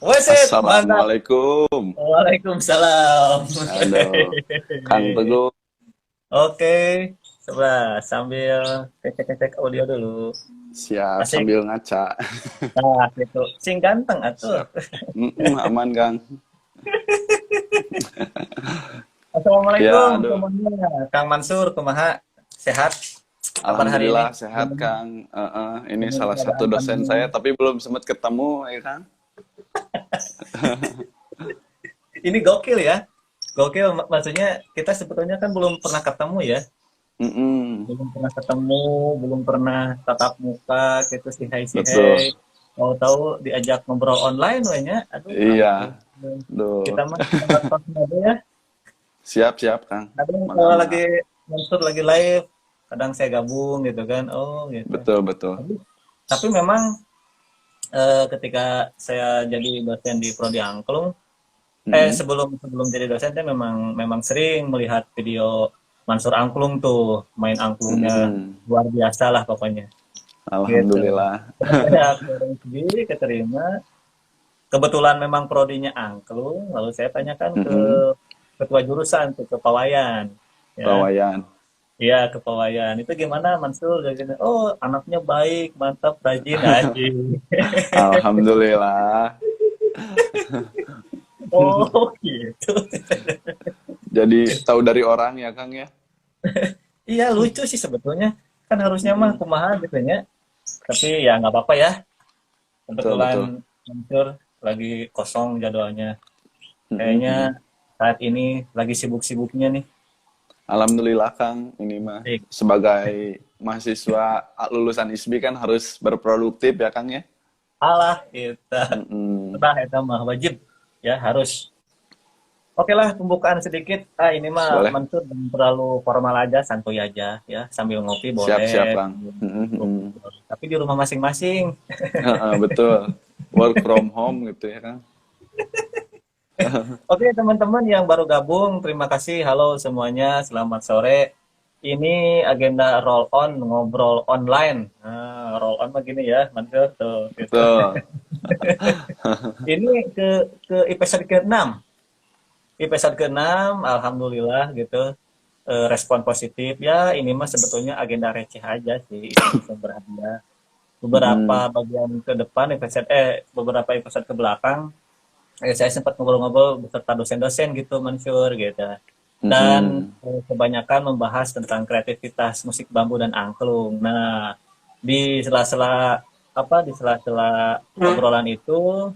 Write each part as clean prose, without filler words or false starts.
Wasit, mantap. Assalamualaikum. Waalaikumsalam. Aduh, Kang Teguh. Oke, coba sambil cek-cek audio dulu. Siap Asik. sambil ngaca. Nah, itu. Sing ganteng atuh. Siap. Aman, Kang. Ya, Assalamualaikum aduh. semuanya. Kang Mansur, kumaha? Sehat? Kabar hari ini? Alhamdulillah sehat, Kang. Ini Gimana salah satu keadaan dosen pandemi? saya, tapi belum sempat ketemu, ya, Kang. Ini gokil ya. Gokil, maksudnya kita sebetulnya kan belum pernah ketemu ya. Mm-mm. Belum pernah ketemu, belum pernah tatap muka, gitu sih hai sih Betul. hai. Tahu-tahu diajak ngobrol online wehnya. Aduh, ampun. Iya. Kita Duh. mah tos aja ya. Siap-siap, Kang. Kadang kalau lagi Mangga-mangga. Mansur lagi live, kadang saya gabung gitu kan. Oh, gitu. Betul, betul. Tapi memang ketika saya jadi dosen di Prodi Angklung, Mm-mm. sebelum sebelum jadi dosen saya memang memang sering melihat video Mansur Angklung tuh, main angklungnya Mm-mm. luar biasa lah pokoknya. Gitu. Alhamdulillah. Terus saya kurang sendiri keterima. Kebetulan memang prodinya angklung, lalu saya tanyakan ke Mm-mm. ketua jurusan tuh ke Pawayan. Ya, Pawayan. iya ke Pawayan. Itu gimana Mansur? Dia gini, oh anaknya baik, mantap, rajin, aji. Alhamdulillah. Oh gitu. Jadi tahu dari orang ya, Kang ya. Iya lucu sih sebetulnya. Kan harusnya mah Mm-mm. kumaha gitu ya. Tapi ya nggak apa-apa ya. Betul, Kebetulan betul. Mansur lagi kosong jadwalnya. Mm-mm, Kayaknya mm-mm. saat ini lagi sibuk-sibuknya nih. Alhamdulillah, Kang, ini mah Baik. sebagai mahasiswa lulusan ISBI kan harus berproduktif ya, Kang ya. Alah kita Mm-mm. udah itu mah wajib ya harus. Oke lah pembukaan sedikit. Ini mah Boleh. Mansur jangan terlalu formal aja, santuy aja ya. Sambil ngopi Siap-siap, boleh. Kang. Mm-mm, mm-mm. Tapi di rumah masing-masing. Heeh, betul. Work from home gitu ya, Kang. Oke, teman-teman yang baru gabung, terima kasih. Halo semuanya, selamat sore. Ini agenda roll on, ngobrol online. Nah, roll on begini ya, Mansur tuh, gitu. Betul. Ini ke episode ke-6. Episode ke-6, alhamdulillah gitu. Respon positif. Ya, ini mah sebetulnya agenda receh aja sih, iseng-iseng berhadiah. Beberapa Mm-mm. bagian ke depan, beberapa episode ke belakang, saya sempat ngobrol-ngobrol beserta dosen-dosen gitu Mansur gitu dan Mm-mm. kebanyakan membahas tentang kreativitas musik bambu dan angklung. Nah, di sela-sela di sela-sela obrolan itu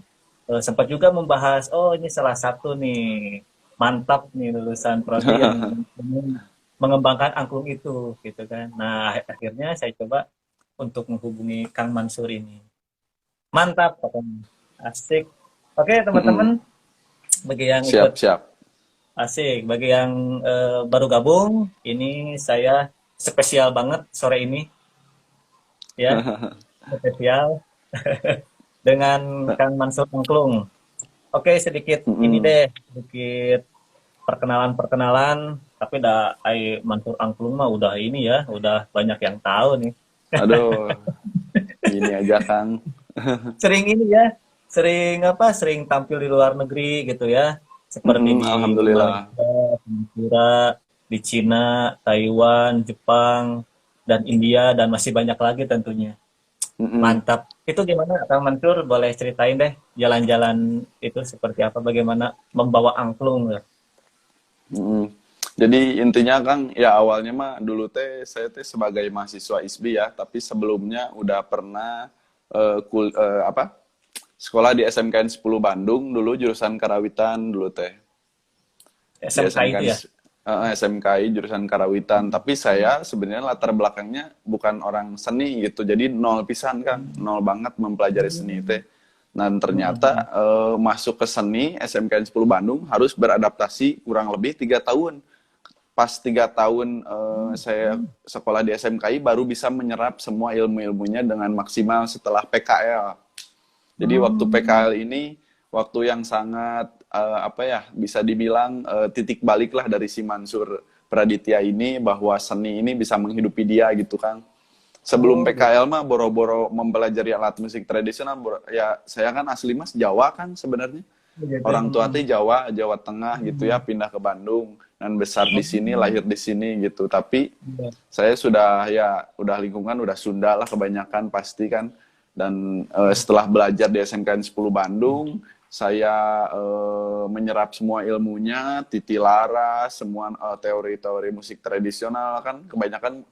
sempat juga membahas oh ini salah satu nih mantap nih lulusan prodi yang ingin mengembangkan angklung itu gitu kan. Nah, akhirnya saya coba untuk menghubungi Kang Mansur ini. Mantap pokoknya. Asik. Oke, teman-teman, Mm-mm. bagi yang ikut Siap-siap. asik, bagi yang baru gabung, ini saya spesial banget sore ini, ya, spesial dengan Kang Mansur Angklung. Oke, sedikit ini Mm-mm. deh, sedikit perkenalan-perkenalan, tapi dah Mansur Angklung mah udah ini ya, udah banyak yang tahu nih. Aduh, gini aja, Kang. Sering ini ya, sering tampil di luar negeri gitu ya, seperti Mm-mm. di Alhamdulillah. Malaysia, Singapura, di Cina, Taiwan, Jepang, dan India dan masih banyak lagi tentunya. Mm-mm. Mantap. Itu gimana Kang Mansur? Boleh ceritain deh jalan-jalan itu seperti apa, bagaimana membawa angklung ya. Mm. Jadi intinya Kang, ya awalnya mah dulu teh saya teh sebagai mahasiswa ISBI ya, tapi sebelumnya udah pernah apa? Sekolah di SMKN 10 Bandung dulu jurusan Karawitan dulu teh. Di SMK itu SMKN ya. SMKI jurusan Karawitan, tapi saya sebenarnya latar belakangnya bukan orang seni gitu. Jadi nol pisan Kang, nol banget mempelajari seni teh. Dan ternyata Hmm. masuk ke seni SMKN 10 Bandung harus beradaptasi kurang lebih 3 tahun. Pas 3 tahun saya sekolah di SMKI baru bisa menyerap semua ilmu-ilmunya dengan maksimal setelah PKL. Jadi waktu Hmm. PKL ini waktu yang sangat apa ya bisa dibilang titik balik lah dari si Mansur Praditya ini bahwa seni ini bisa menghidupi dia gitu kan. sebelum Oh, gitu. PKL mah boro-boro mempelajari alat musik tradisional. Ya saya kan asli mas Jawa kan sebenarnya. Gitu. Orang tua teh Jawa, Jawa Tengah gitu ya, pindah ke Bandung dan besar di sini, lahir di sini gitu. Tapi Iya. saya sudah ya udah lingkungan udah Sunda lah kebanyakan pasti kan. Dan setelah belajar di SMKN 10 Bandung, saya menyerap semua ilmunya, titi laras, semua teori-teori musik tradisional kan kebanyakan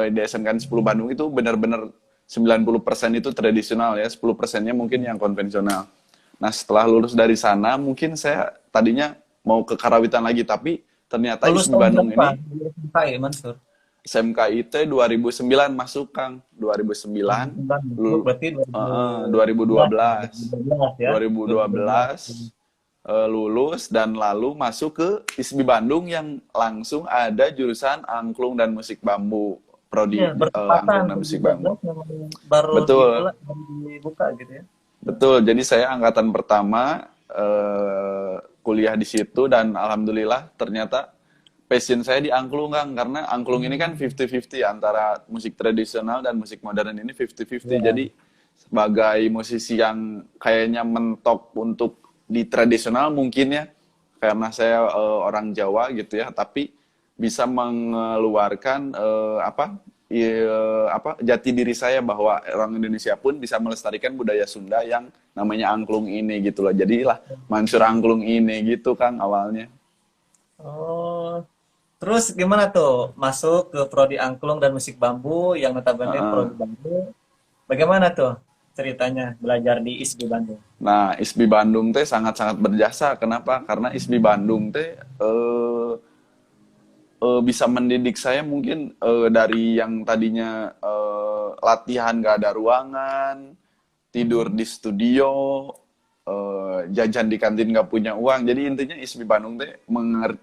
di SMKN 10 Bandung itu benar-benar 90% itu tradisional ya, 10%-nya mungkin yang konvensional. Nah, setelah lulus dari sana, mungkin saya tadinya mau ke Karawitan lagi, tapi ternyata Lulus ISBI tahun Bandung berapa? ini Lulus SMK ya, Mansur? SMKIT 2009 masuk, Kang. 2009, 2009 masuk, lul berarti 2012 ya, 2012. 2012 ya. 2012. 2012 lulus dan lalu masuk ke ISBI Bandung yang langsung ada jurusan angklung dan musik bambu, Iya, prodi bertepatan angklung dan musik bambu. 2012 memang baru Betul, baru dibuka gitu ya. betul. Jadi saya angkatan pertama kuliah di situ dan alhamdulillah ternyata passion saya di angklung Kang karena angklung ini kan Hmm. 50-50 antara musik tradisional dan musik modern ini 50-50. Ya. Jadi sebagai musisi yang kayaknya mentok untuk di tradisional mungkin ya karena saya orang Jawa gitu ya, tapi bisa mengeluarkan apa jati diri saya bahwa orang Indonesia pun bisa melestarikan budaya Sunda yang namanya angklung ini gitu loh. Jadilah Mansur Angklung ini gitu Kang awalnya. Oh, terus gimana tuh masuk ke prodi angklung dan musik bambu yang notabene Heeh. prodi bambu? Bagaimana tuh ceritanya belajar di ISB Bandung? Nah, ISBI Bandung teh sangat-sangat berjasa. Kenapa? Karena ISBI Bandung teh bisa mendidik saya mungkin dari yang tadinya latihan gak ada ruangan, tidur Hmm. di studio, jajan di kantin gak punya uang. Jadi intinya ISBI Bandung teh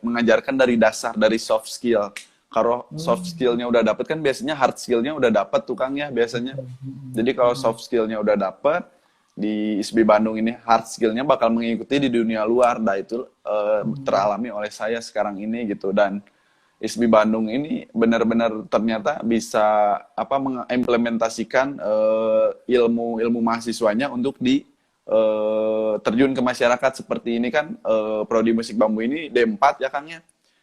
mengajarkan dari dasar, dari soft skill. Kalau soft Hmm. skillnya udah dapet kan biasanya hard skillnya udah dapet tukang ya biasanya. Jadi kalau Hmm. soft skillnya udah dapet di ISBI Bandung ini hard skillnya bakal mengikuti di dunia luar. Nah itu Hmm. teralami oleh saya sekarang ini gitu dan ISBI Bandung ini benar-benar ternyata bisa apa mengimplementasikan ilmu-ilmu mahasiswanya untuk terjun ke masyarakat seperti ini kan prodi musik bambu ini D4 ya Kang ya.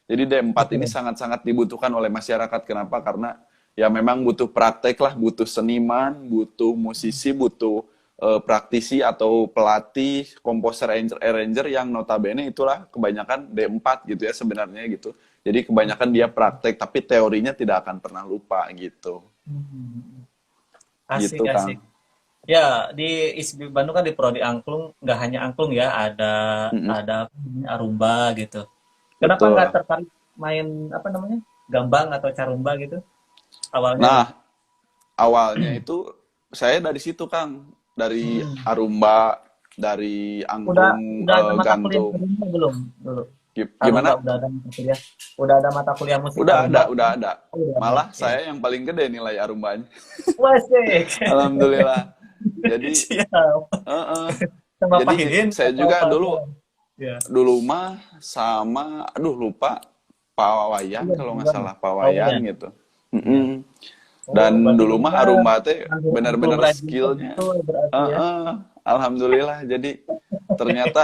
Jadi D4 ini Betul. sangat-sangat dibutuhkan oleh masyarakat. Kenapa? Karena ya memang butuh praktek lah, butuh seniman, butuh musisi, butuh praktisi atau pelatih, komposer, arranger yang notabene itulah kebanyakan D4 gitu ya sebenarnya gitu. Jadi kebanyakan dia praktek, tapi teorinya tidak akan pernah lupa gitu. Hmm. Gitu Asik, Kang. asik. Ya, di ISB Bandung kan di prodi angklung, nggak hanya angklung ya, Mm-mm. ada apa namanya, arumba gitu. Kenapa nggak Betul. tertarik main apa namanya, gambang atau carumba gitu awalnya tuh? Nah, awalnya itu saya dari situ Kang, dari Hmm. Arumba, dari Udah angklung udah ada mata kuliah gantung. arumba belum dulu? Arumba Gimana? udah ada mata kuliah, udah ada mata kuliah musik Udah arumba? ada, udah ada. Oh, udah ada. Malah Ya. saya yang paling gede nilai Arumbanya. Wasik. Alhamdulillah. Jadi, Siap. eh, Sama Pak jadi Hidin saya atau juga Pak dulu Fian? Ya. dulu mah sama, aduh lupa, Pawayan Iya, kalau nggak gimana? salah Oh Pawayan iya. gitu. Iya. Mm-mm. Oh, Dan berarti dulu mah benar Arumba teh angklung benar-benar rajin skillnya, betul berarti ya. eh, alhamdulillah. Jadi ternyata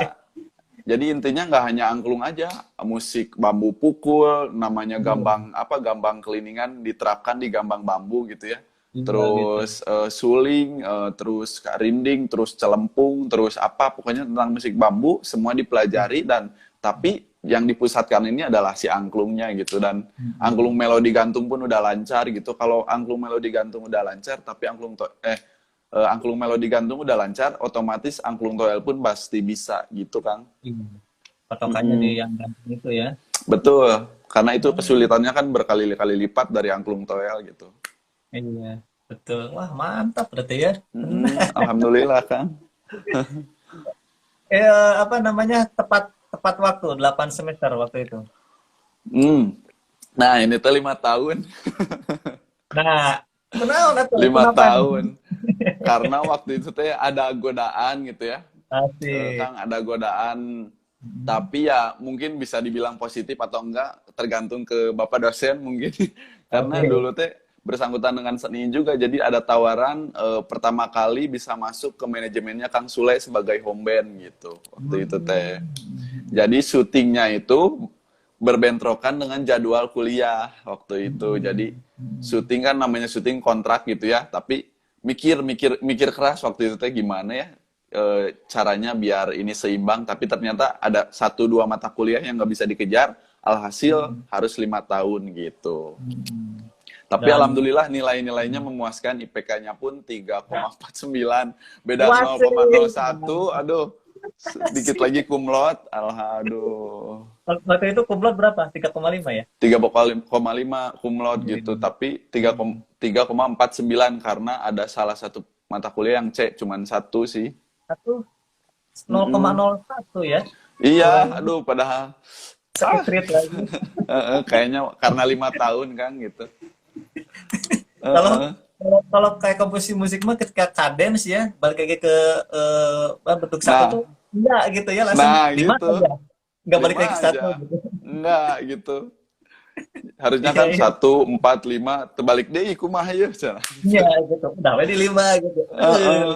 jadi intinya nggak hanya angklung aja, musik bambu pukul, namanya Iya, gambang apa gambang keliningan diterapkan di gambang bambu gitu ya. iya gitu. Terus suling, terus rinding, terus celempung, terus apa pokoknya tentang musik bambu semua dipelajari dan tapi yang dipusatkan ini adalah si angklungnya gitu dan angklung Mm-mm. melodi gantung pun udah lancar gitu. Kalau angklung melodi gantung udah lancar tapi angklung melodi gantung udah lancar, otomatis angklung toel pun pasti bisa gitu Kang. Iya. Patokannya di Mm-mm. yang gantung itu ya. Betul, karena itu Oh, kesulitannya kan berkali-kali lipat dari angklung toel gitu. iya, betul. Wah, mantap berarti ya. Mm-mm. Alhamdulillah Kang. Apa namanya? Tepat tepat waktu 8 semester waktu itu. Hmm. Nah ini tuh 5 tahun, Nah, kenapa tuh? lima Kenapa nih? tahun. Karena waktu itu teh ada godaan gitu ya, Asik. Kang ada godaan. Mm. Tapi ya mungkin bisa dibilang positif atau enggak, tergantung ke bapak dosen mungkin. Karena Oke. dulu teh bersangkutan dengan seni juga. Jadi ada tawaran pertama kali bisa masuk ke manajemennya Kang Sule sebagai home band gitu. Waktu itu teh. Jadi syutingnya itu berbentrokan dengan jadwal kuliah waktu itu. Jadi syuting kan namanya syuting kontrak gitu ya. Tapi mikir keras waktu itu teh gimana ya caranya biar ini seimbang. Tapi ternyata ada 1-2 mata kuliah yang nggak bisa dikejar. Alhasil harus 5 tahun gitu. Tapi Dan alhamdulillah nilai-nilainya memuaskan, IPK-nya pun 3,49. Beda wasit. 0,01, aduh. Sedikit lagi kumlot, aduh. Waktu itu kumlot berapa? 3,5 ya? 3,5 kumlot gitu, tapi 3,49 karena ada salah satu mata kuliah yang C, cuman satu sih. Satu Mm-mm. 0,01 ya. Iya, Kurang aduh padahal ke-treat lagi. kayaknya karena 5 tahun kan gitu. Kalau Heeh. kalau kayak komposisi musik mah ketika cadence ya, balik lagi ke bentuk satu tuh Nah, enggak gitu ya, langsung nah 5 gitu. aja. Enggak balik 5 lagi ke satu aja. gitu. Enggak gitu. Harusnya Iya, kan iya. 1, 4, 5 terbalik deh kumaha ya cenah. Iya gitu. Udah we di 5 gitu. Heeh.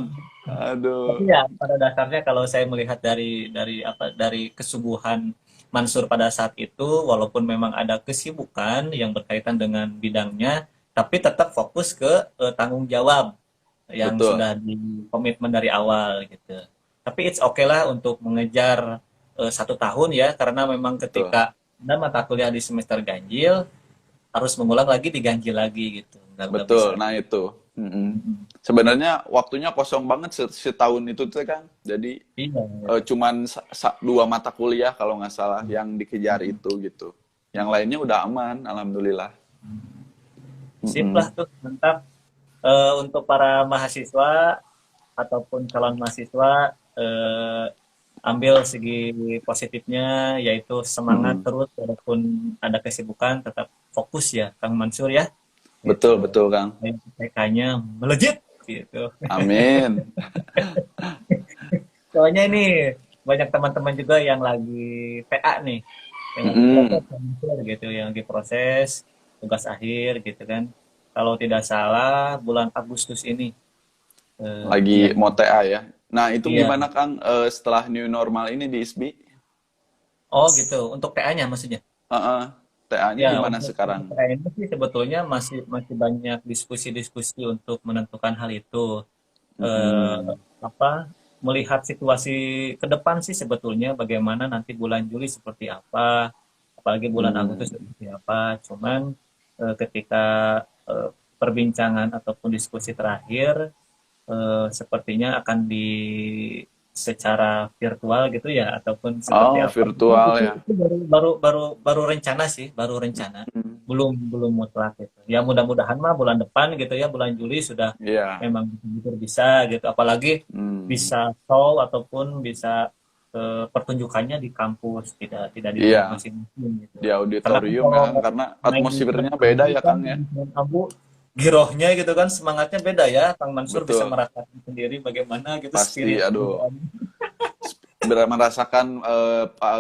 Tapi Aduh. ya pada dasarnya kalau saya melihat dari kesubuhan Mansur pada saat itu, walaupun memang ada kesibukan yang berkaitan dengan bidangnya, tapi tetap fokus ke tanggung jawab yang Betul. sudah dikomitmen dari awal gitu. Tapi it's okay lah untuk mengejar 1 tahun ya, karena memang Betul. ketika ada mata kuliah di semester ganjil harus mengulang lagi diganjil lagi gitu, nggak bisa. Betul. Nah itu. Mm-mm. Sebenarnya waktunya kosong banget setahun itu tuh kan. Jadi Iya, cuman 2 mata kuliah kalau nggak salah yang dikejar itu gitu. Yang lainnya udah aman, alhamdulillah. sip lah Mm-mm. tuh, mantap. Untuk para mahasiswa ataupun calon mahasiswa, ambil segi positifnya, yaitu semangat Mm-mm. terus walaupun ada kesibukan, tetap fokus ya Kang Mansur ya Betul, gitu. betul, Kang. IPK-nya melejit gitu. Amin. Soalnya ini banyak teman-teman juga yang lagi PA nih, yang lagi proses Mm-mm. Kang Mansur gitu, yang lagi proses tugas akhir gitu kan. Kalau tidak salah bulan Agustus ini, Lagi yang mau TA ya. Nah, itu iya. gimana Kang setelah new normal ini di ISBI? Oh gitu, untuk TA-nya maksudnya. Heeh. TA-nya Ya, gimana untuk sekarang? TA ini sih sebetulnya masih masih banyak diskusi-diskusi untuk menentukan hal itu. Eh, Mm-mm. apa melihat situasi ke depan sih sebetulnya bagaimana nanti bulan Juli seperti apa, apalagi bulan Agustus Hmm. seperti apa. Cuman ketika eh, perbincangan ataupun diskusi terakhir, sepertinya akan secara virtual gitu ya ataupun seperti Oh, apa itu, virtual itu, ya. itu baru rencana sih, baru rencana, Hmm. belum belum mutlak gitu ya. Mudah-mudahan mah bulan depan gitu ya, bulan Juli sudah Iya. memang betul bisa gitu, apalagi Hmm. bisa show ataupun bisa pertunjukannya di kampus, tidak tidak di rumah Iya, masing-masing gitu. di Karena kan auditorium ya kalau Kang, karena main di atmosfernya beda abu ya kan, Kang ya. main abu girohnya gitu kan, semangatnya beda ya. Kang Mansur bisa Betul. merasakan sendiri bagaimana gitu Pasti, spirit aduh, merasakan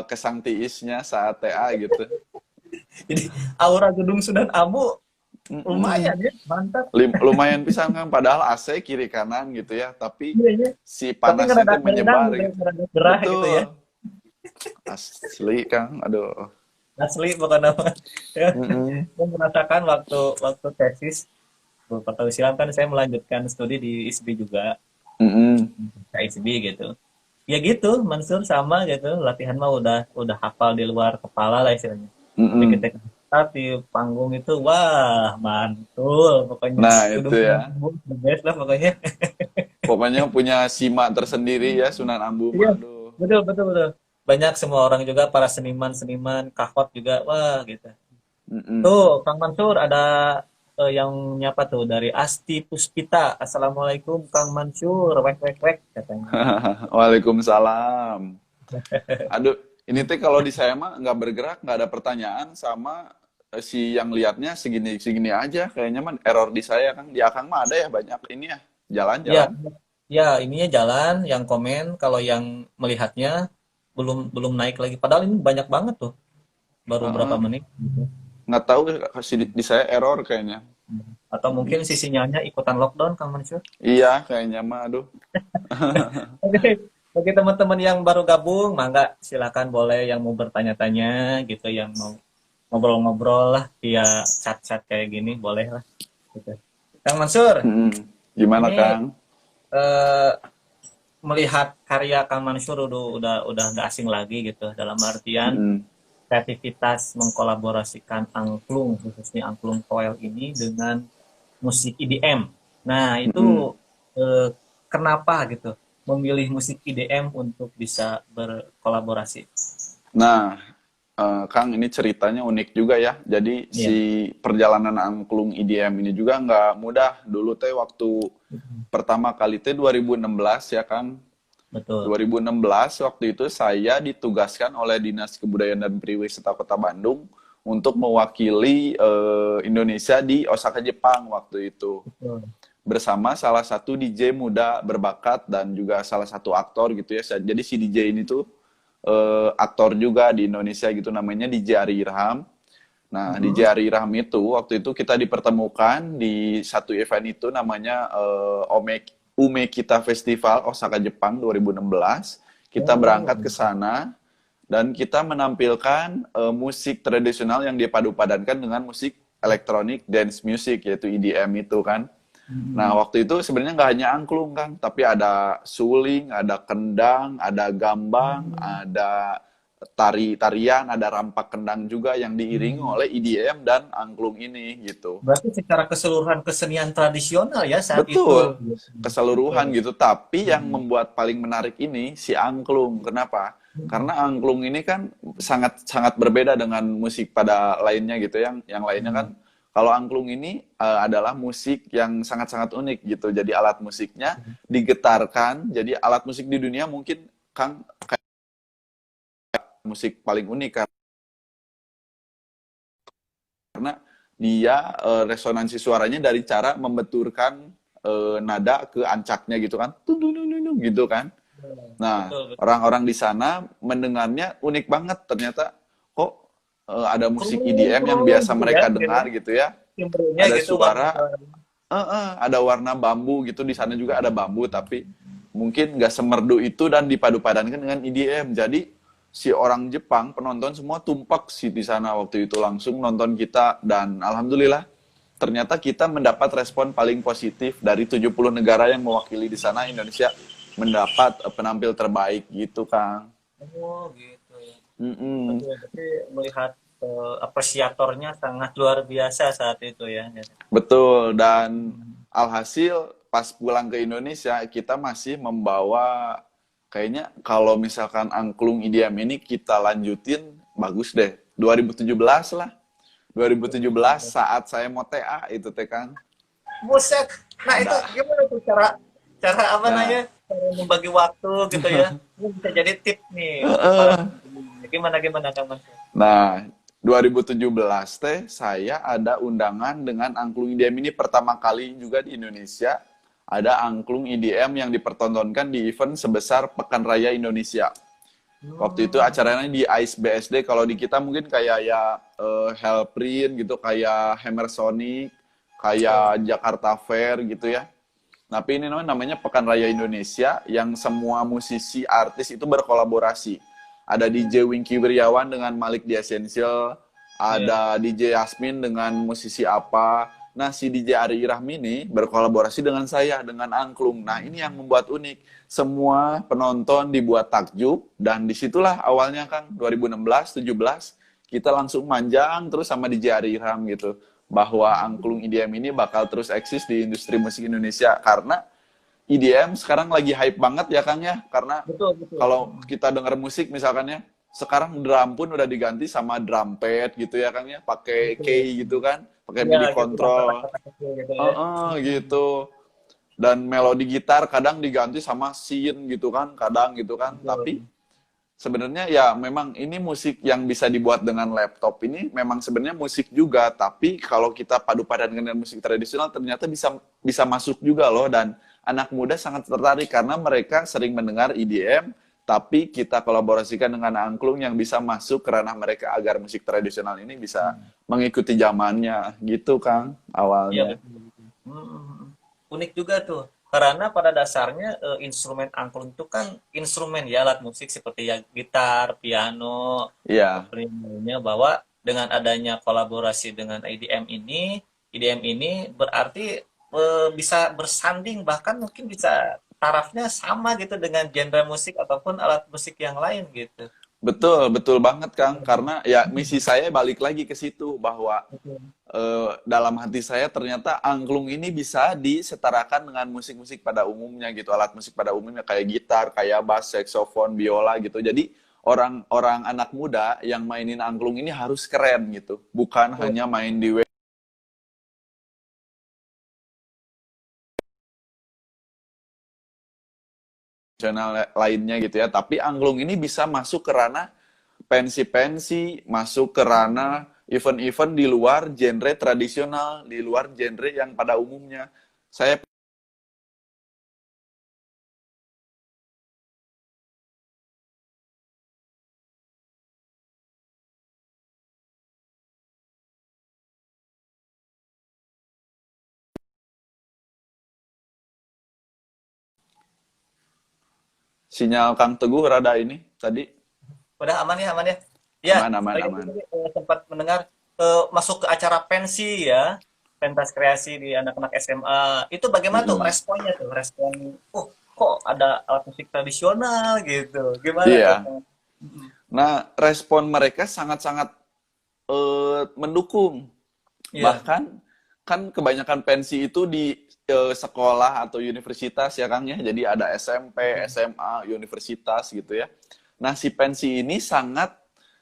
kesang tiisnya saat TA gitu. jadi aura gedung Sudan Abu Mm-mm. lumayan ya, mantap. Lumayan pisan Kang, padahal AC kiri kanan gitu ya, tapi Iya, iya. si Tapi panasnya ngerada itu ngerendang menyebar gitu ya, gitu. ngerada gerah gitu ya. Betul, asli Kang, aduh. Asli pokoknya mah. Ya. Mm-mm. Saya merasakan waktu waktu tesis beberapa tahun silam kan saya melanjutkan studi di ISBI juga, Mm-mm. KISB gitu. Ya gitu, Mansur sama gitu, latihan mah udah hafal di luar kepala lah istilahnya. Tapi Mm-mm. ketika start di panggung itu, wah mantul pokoknya. Nah Gedung itu Sunan ya, Ampel the best lah pokoknya. pokoknya punya simak tersendiri ya Sunan Ambu Iya, mah, aduh. betul betul betul. Banyak semua orang juga, para seniman-seniman, kahot juga, wah gitu. Mm-mm. Tuh, Kang Mansur ada yang nyapa tuh dari Asti Puspita. Assalamualaikum Kang Mansur, wek wek wek katanya. Waalaikumsalam. Aduh, ini teh kalau di saya mah nggak bergerak, nggak ada pertanyaan sama si yang liatnya segini-segini aja. Kayaknya mah error di saya kan. Di Akang mah ada ya banyak ini ya, Ya, jalan-jalan. ya ininya jalan, yang komen, kalau yang melihatnya belum belum naik lagi. Padahal ini banyak banget tuh, baru berapa Heeh. menit gitu. Nggak tahu di saya error kayaknya. Atau mungkin si sinyalnya ikutan lockdown, Kang Mansur? Iya, kayaknya mah, aduh. Oke, bagi teman-teman yang baru gabung, mangga silakan boleh yang mau bertanya-tanya gitu, yang mau ngobrol-ngobrol lah via chat-chat kayak gini, boleh lah. Gitu. Kang Mansur, Mm-mm. Gimana, ini Kang? eh, melihat karya Kang Mansur udah nggak asing lagi gitu, dalam artian Mm-mm. kreativitas mengkolaborasikan angklung, khususnya angklung koel ini dengan musik EDM. Nah, Mm-mm. itu kenapa gitu memilih musik EDM untuk bisa berkolaborasi? Nah, Kang, ini ceritanya unik juga ya. Jadi Iya, si perjalanan angklung IDM ini juga nggak mudah. Dulu teh waktu pertama kali teh 2016 ya, Kang. betul. 2016 waktu itu saya ditugaskan oleh Dinas Kebudayaan dan Pariwisata Kota Bandung untuk mewakili Indonesia di Osaka, Jepang waktu itu. Betul. Bersama salah satu DJ muda berbakat dan juga salah satu aktor gitu ya. Jadi si DJ ini tuh aktor juga di Indonesia gitu, namanya DJ Ari Irham. Nah, DJ Mhm. Ari Irham itu waktu itu kita dipertemukan di satu event itu namanya Ume Kita Festival Osaka, Jepang 2016. Kita Oh, berangkat ke sana dan kita menampilkan musik tradisional yang dipadu-padankan dengan musik elektronik dance music, yaitu EDM itu kan. Nah, mhm. waktu itu sebenarnya nggak hanya angklung, Kang, tapi ada suling, ada kendang, ada gambang, ada tarian, ada rampak kendang juga yang diiringi Hmm. oleh EDM dan angklung ini gitu. Berarti secara keseluruhan kesenian tradisional ya saat itu. Betul, keseluruhan Betul. gitu. Tapi yang Mhm. membuat paling menarik ini si angklung. Kenapa? Mhm. Karena angklung ini kan sangat sangat berbeda dengan musik pada lainnya gitu. Yang lainnya kan Mhm. kalau angklung ini adalah musik yang sangat-sangat unik gitu. Jadi alat musiknya digetarkan. Jadi alat musik di dunia mungkin Kang kayak musik paling unik karena dia resonansi suaranya dari cara membenturkan nada ke ancaknya gitu kan, tung tung tung tung tung, gitu kan. Nah, Betul, betul. orang-orang di sana mendengarnya unik banget ternyata. Kok ada musik Kerung, EDM yang kerung biasa gitu ya, mereka gitu ya. dengar gitu ya, Timbrenya ada gitu warna suara, suaranya. ada warna bambu gitu, di sana juga ada bambu tapi mungkin nggak semerdu itu dan dipadu-padankan dengan EDM. Jadi si orang Jepang penonton semua tumpak sih di sana waktu itu, langsung nonton kita dan alhamdulillah ternyata kita mendapat respon paling positif dari 70 negara yang mewakili di sana. Indonesia mendapat penampil terbaik gitu, Kang. Oh, gitu ya. Mm-mm. Betul, berarti melihat apresiatornya sangat luar biasa saat itu ya. Betul, dan alhasil pas pulang ke Indonesia kita masih membawa, kayaknya kalau misalkan angklung IDM ini kita lanjutin bagus deh. 2017 lah. 2017 saat saya mau TA itu teh Kang. Buset. Nah, itu Nah, gimana tuh cara cara apa namanya? nah, Cara membagi waktu gitu ya. Ini bisa jadi tip nih untuk para pengunjung. Gimana gimana Kang Mansur? nah, 2017 teh saya ada undangan dengan angklung IDM ini pertama kali juga di Indonesia. Ada angklung IDM yang dipertontonkan di event sebesar Pekan Raya Indonesia. Waktu itu Hmm. acaranya di ICE BSD. Kalau di kita mungkin kayak ya Hellprint gitu, kayak Hammer Sonic, Betul. kayak Jakarta Fair gitu ya. Tapi ini namanya Pekan Raya Indonesia yang semua musisi artis itu berkolaborasi. Ada DJ Wingky Wiryawan dengan Malik The Essential, Iya. ada DJ Yasmin dengan musisi apa. Nah, si DJ Ari Iraham ini berkolaborasi dengan saya, dengan Angklung. Nah, ini yang membuat unik. Semua penonton dibuat takjub, dan disitulah awalnya, Kang, 2016, 17, kita langsung manjang terus sama DJ Ari Irham gitu, bahwa angklung EDM ini bakal terus eksis di industri musik Indonesia. Karena EDM sekarang lagi hype banget ya Kang ya, karena Betul, betul. kalau kita dengar musik misalkan ya, sekarang drum pun udah diganti sama drum pad gitu ya Kang ya, pakai Betul. key gitu kan, pakai Iya, MIDI gitu control, kata-kata kecil gitu ya. gitu. Dan melodi gitar kadang diganti sama synth gitu kan, kadang gitu kan. Tapi Betul. sebenarnya ya memang ini musik yang bisa dibuat dengan laptop ini memang sebenarnya musik juga, tapi kalau kita padu padankan dengan musik tradisional ternyata bisa bisa masuk juga loh, dan anak muda sangat tertarik karena mereka sering mendengar EDM tapi kita kolaborasikan dengan angklung yang bisa masuk ke ranah mereka agar musik tradisional ini bisa mengikuti zamannya gitu Kang Iya, awalnya. betul. unik juga tuh. Karena pada dasarnya instrumen angklung itu kan instrumen ya alat musik seperti ya gitar, piano, Iya, seperti lainnya bahwa dengan adanya kolaborasi dengan EDM ini berarti bisa bersanding bahkan mungkin bisa tarafnya sama gitu dengan genre musik ataupun alat musik yang lain gitu. betul, betul banget Kang. Karena ya misi saya balik lagi ke situ bahwa Betul. dalam hati saya ternyata angklung ini bisa disetarakan dengan musik-musik pada umumnya gitu, alat musik pada umumnya kayak gitar, kayak bass, saxophone, biola gitu. Jadi orang-orang anak muda yang mainin angklung ini harus keren gitu, bukan Betul. hanya main di channel lainnya gitu ya. Tapi angklung ini bisa masuk ke ranah pensi-pensi, masuk ke ranah event-event di luar genre tradisional, di luar genre yang pada umumnya. Saya sinyal Kang Teguh rada ini tadi Udah aman ya, aman ya. Ya, aman aman saya aman. tadi sempat mendengar masuk ke acara pensi ya, pentas kreasi di anak-anak SMA. Itu bagaimana tuh Mm-mm. responnya tuh? Respon, kok ada alat musik tradisional gitu. Gimana tuh? Iya. Nah, respon mereka sangat-sangat mendukung. Iya, Bahkan kan kebanyakan pensi itu di sekolah atau universitas ya Kang ya. Jadi ada SMP, SMA, universitas gitu ya. Nah, si pensi ini sangat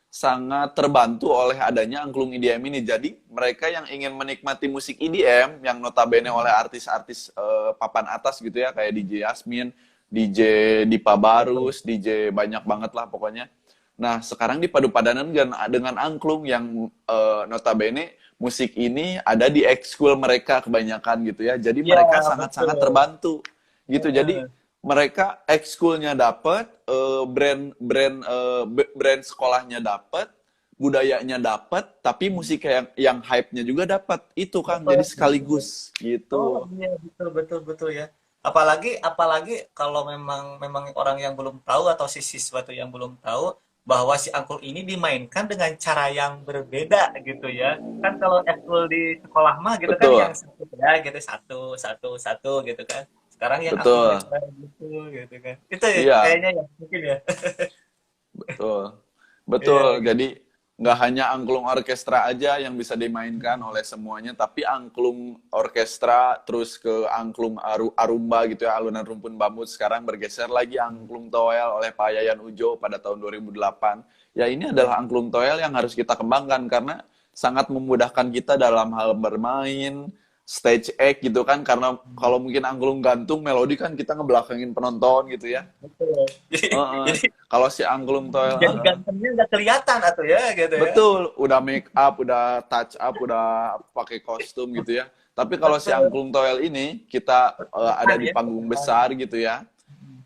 sangat terbantu oleh adanya angklung EDM ini. Jadi mereka yang ingin menikmati musik EDM yang notabene oleh artis-artis papan atas gitu ya kayak DJ Yasmin, DJ Dipa betul. Barus, DJ banyak banget lah pokoknya. Nah, sekarang dipadu-padanan dengan angklung yang notabene musik ini ada di ekskul mereka kebanyakan gitu ya. Jadi Iya, mereka sangat-sangat betul. terbantu gitu. Jadi Heeh. mereka ekskulnya dapat, brand sekolahnya dapat, budayanya dapat, tapi musik yang hype-nya juga dapat. Itu Kang. Jadi Dapat gitu. sekaligus Oh gitu. iya, betul betul betul ya. Apalagi apalagi kalau memang memang orang yang belum tahu atau si siswa tuh yang belum tahu bahwa si angklung ini dimainkan dengan cara yang berbeda gitu ya. Kan kalau ekskul di sekolah mah gitu kan yang Betul. satu ya gitu satu satu satu gitu kan. Sekarang yang angklung Betul. ekstra gitu gitu kan. Itu ya, Iya. kayaknya ya mungkin ya. Betul, Iya betul. gitu. Jadi nggak hanya angklung orkestra aja yang bisa dimainkan oleh semuanya, tapi angklung orkestra terus ke angklung arumba gitu ya, alunan rumpun bambu sekarang bergeser lagi angklung toel oleh Pak Yayan Ujo pada tahun 2008. Ya ini Iya. adalah angklung toel yang harus kita kembangkan karena sangat memudahkan kita dalam hal bermain, stage act gitu kan karena kalau mungkin angklung gantung melodi kan kita ngebelakangin penonton gitu ya. Betul. Heeh. Jadi Kalau si angklung toel, jadi gantengnya nggak kelihatan atau ya gitu ya. betul, udah make up, udah touch up, udah pakai kostum gitu ya. Tapi kalau si Betul. angklung toel ini kita ada Pertahan di ya, panggung pertahan. besar gitu ya.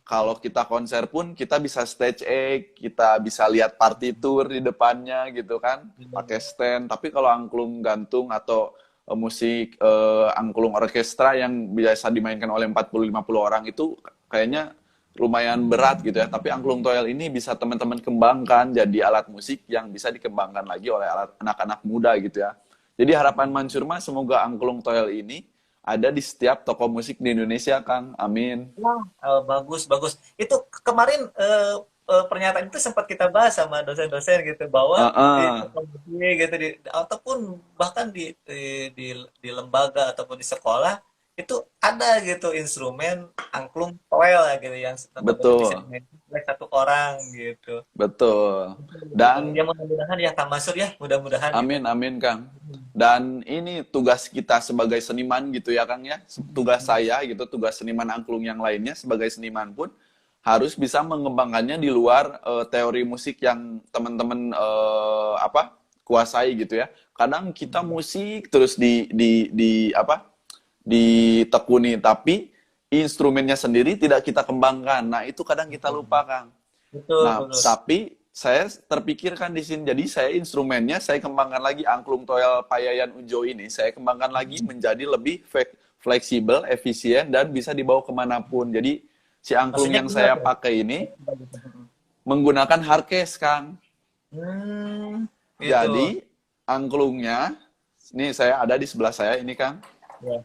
Kalau kita konser pun kita bisa stage act, kita bisa lihat partitur di depannya gitu kan, pakai stand. Tapi kalau angklung gantung atau musik angklung orkestra yang biasa dimainkan oleh 40-50 orang itu kayaknya lumayan berat gitu ya. Tapi angklung toel ini bisa teman-teman kembangkan jadi alat musik yang bisa dikembangkan lagi oleh anak-anak muda gitu ya. Jadi harapan Mansur mah semoga angklung toel ini ada di setiap toko musik di Indonesia, Kang. Amin. Wah, bagus, bagus. Itu kemarin pernyataan itu sempat kita bahas sama dosen-dosen gitu bahwa di Heeh. teknologi gitu ataupun bahkan di di lembaga ataupun di sekolah itu ada gitu instrumen angklung toel gitu yang benar-benar bisa Betul. dimainkan oleh satu orang gitu. Betul. Betul, betul. Ya Dan mudah-mudahan ya Kang Masur ya, mudah-mudahan gitu. amin amin Kang. Dan ini tugas kita sebagai seniman gitu ya Kang ya. Tugas saya gitu, tugas seniman angklung yang lainnya sebagai seniman pun harus bisa mengembangkannya di luar teori musik yang teman-teman apa kuasai gitu ya. Kadang kita musik terus di apa ditekuni tapi instrumennya sendiri tidak kita kembangkan. Nah, itu kadang kita lupa Kang. Betul, Nah, betul. tapi saya terpikirkan di sini. Jadi saya instrumennya saya kembangkan lagi angklung toel Payayan Ujo ini. Saya kembangkan lagi menjadi lebih fleksibel, efisien, dan bisa dibawa kemanapun. Jadi si angklung Maksudnya yang gimana saya tuh? pakai ini menggunakan hardcase, Kang. Hmm, gitu. Jadi angklungnya, ini saya ada di sebelah saya ini, Kang. Ya.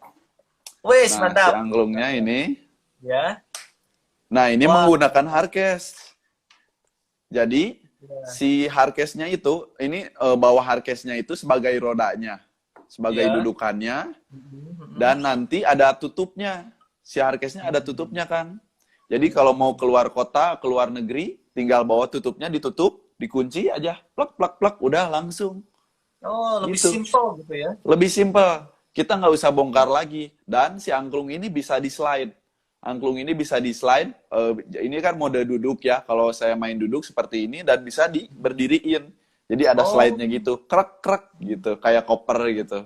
Wis, Nah, si mantap. angklungnya ini, Ya. nah ini Wah. menggunakan hardcase. Jadi Ya. si hardcase-nya itu, ini bawah hardcase-nya itu sebagai rodanya, sebagai Ya. dudukannya, Mhm, mhm. dan nanti ada tutupnya. Si hardcase-nya ada tutupnya, kan. Jadi kalau mau keluar kota, keluar negeri, tinggal bawa tutupnya, ditutup, dikunci aja, plak plak plak, udah langsung. Oh, lebih Gitu. simpel gitu ya. Lebih simpel. Kita nggak usah bongkar lagi. Dan si angklung ini bisa di-slide. Angklung ini bisa di-slide. Ini kan mode duduk ya. Kalau saya main duduk seperti ini dan bisa berdiriin. Jadi ada Oh, slide-nya gitu. Krek, krek gitu. Kayak koper gitu.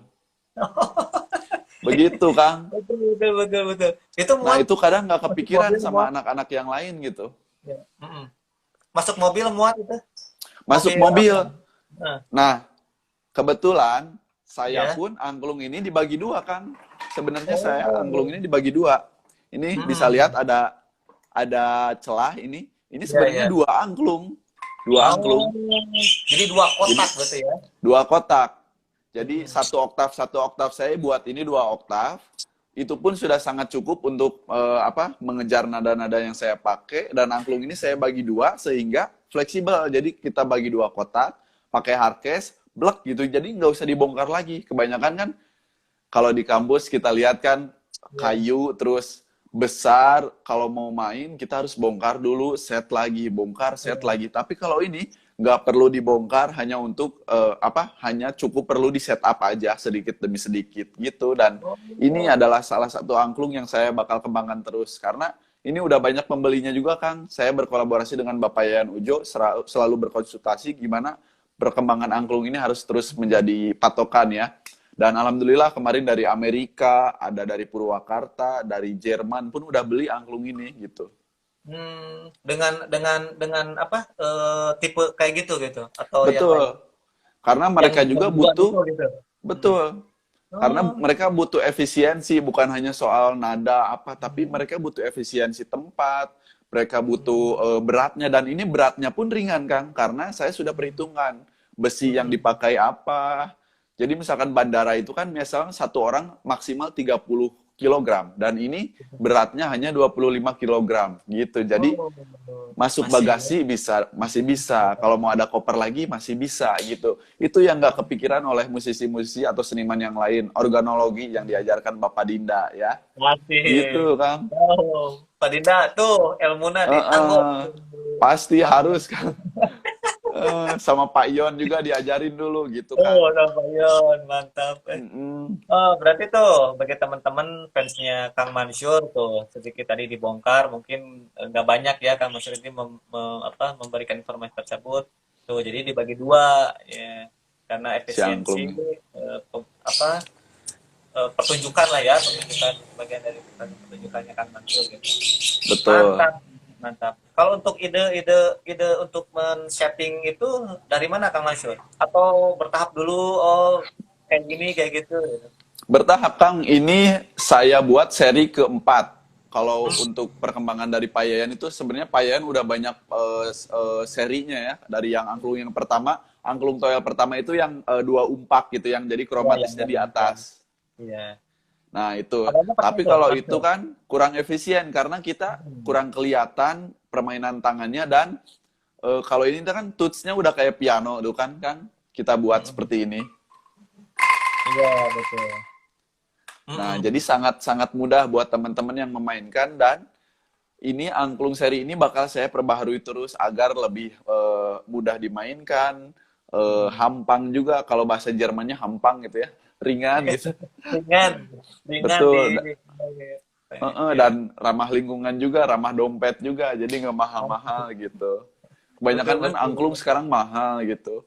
Begitu, Kang. betul, betul, betul, betul. Itu Nah, muat itu kadang nggak masuk kepikiran mobil sama muat. anak-anak yang lain gitu. Ya. Mhm. Masuk mobil muat itu. Masuk Mobil apa? mobil. Nah, Nah, kebetulan saya ya. pun angklung ini dibagi dua, Kang. Sebenarnya saya angklung Oh. ini dibagi dua. Ini bisa lihat Mhm. ada celah ini. Ini Ya, sebenarnya ya. dua angklung. Dua Oh, angklung. jadi dua Jadi kotak gitu ya. dua kotak. Jadi Mhm. satu oktav saya buat ini dua oktav. Itu pun sudah sangat cukup untuk mengejar nada-nada yang saya pakai, dan angklung ini saya bagi dua sehingga fleksibel. Jadi kita bagi dua kotak, pakai hardcase, blek gitu. Jadi nggak usah dibongkar lagi. Kebanyakan kan kalau di kampus kita lihat kan Ya. kayu terus besar, kalau mau main kita harus bongkar dulu, set lagi, bongkar, set Ya. lagi. Tapi kalau ini nggak perlu dibongkar, hanya untuk hanya cukup perlu di setup aja sedikit demi sedikit gitu. Dan ini Oh, adalah salah satu angklung yang saya bakal kembangkan terus karena ini udah banyak pembelinya juga, Kang. Saya berkolaborasi dengan Bapak Yayan Ujo, selalu berkonsultasi gimana perkembangan angklung ini harus terus menjadi patokan ya. Dan alhamdulillah kemarin dari Amerika, ada dari Purwakarta, dari Jerman pun udah beli angklung ini gitu. dengan apa? Tipe kayak gitu gitu atau yang lain? Betul. Karena Yang mereka juga bagi dua itu butuh, gitu. Hmm. betul. Karena Oh. mereka butuh efisiensi, bukan hanya soal nada apa, tapi mereka butuh efisiensi tempat, mereka butuh beratnya, dan ini beratnya pun ringan, Kang, karena saya sudah perhitungkan besi yang Hmm. dipakai apa. Jadi misalkan bandara itu kan misalnya satu orang maksimal 30 kilogram, dan ini beratnya hanya 25 kilogram gitu. Jadi Oh, masuk masih ya. bagasi masih bisa. Kalau mau ada koper lagi masih bisa gitu. Itu yang nggak kepikiran oleh musisi-musisi atau seniman yang lain. Organologi yang diajarkan Bapak Dinda ya. Masih. Gitu, Kang. Oh, Pak Dinda tuh ilmunya dianggo. Heeh. Pasti Mantap. harus, Kang. Sama Pak Ion juga diajarin dulu gitu, Oh, Kang. Nabayon, mantap. Mm-mm. Oh, berarti tuh bagi teman-teman fansnya Kang Mansur tuh sedikit tadi dibongkar, mungkin nggak banyak ya Kang Mansur ini memberikan informasi tersebut. Tuh, jadi dibagi dua ya karena Si efisiensi angklung. pertunjukan lah ya, pertunjukan bagian dari pertunjukannya Kang Mansur gitu. Betul. Mantap, mantap. Kalau untuk ide untuk men-setting itu dari mana Kang Mansur? Atau bertahap dulu, oh kayak gini kayak gitu. Gitu. Bertahap, Kang. Ini saya buat seri keempat. Kalau untuk perkembangan dari Payayan itu sebenarnya Payayan udah banyak serinya ya. Dari yang angklung yang pertama, angklung toel pertama itu yang dua umpak gitu, yang jadi Ya, yang kromatisnya dari di Jepang. atas. Iya. Nah, itu. Awalnya pakai Tapi itu, kalau itu Mansur. kan kurang efisien karena kita Hmm. kurang kelihatan permainan tangannya, dan kalau ini kan touch-nya udah kayak piano tuh kan kita buat Hmm. seperti ini. Iya, betul. Nah, Hmm. jadi sangat-sangat mudah buat teman-teman yang memainkan, dan ini angklung seri ini bakal saya perbaharui terus agar lebih mudah dimainkan, Hmm. hampang juga, kalau bahasa Jermannya hampang gitu ya, ringan gitu. Ringan, ringan di. Betul. Ya. Dan ramah lingkungan juga, ramah dompet juga, jadi nggak mahal-mahal gitu. Betul, Kebanyakan kan angklung betul. sekarang mahal gitu.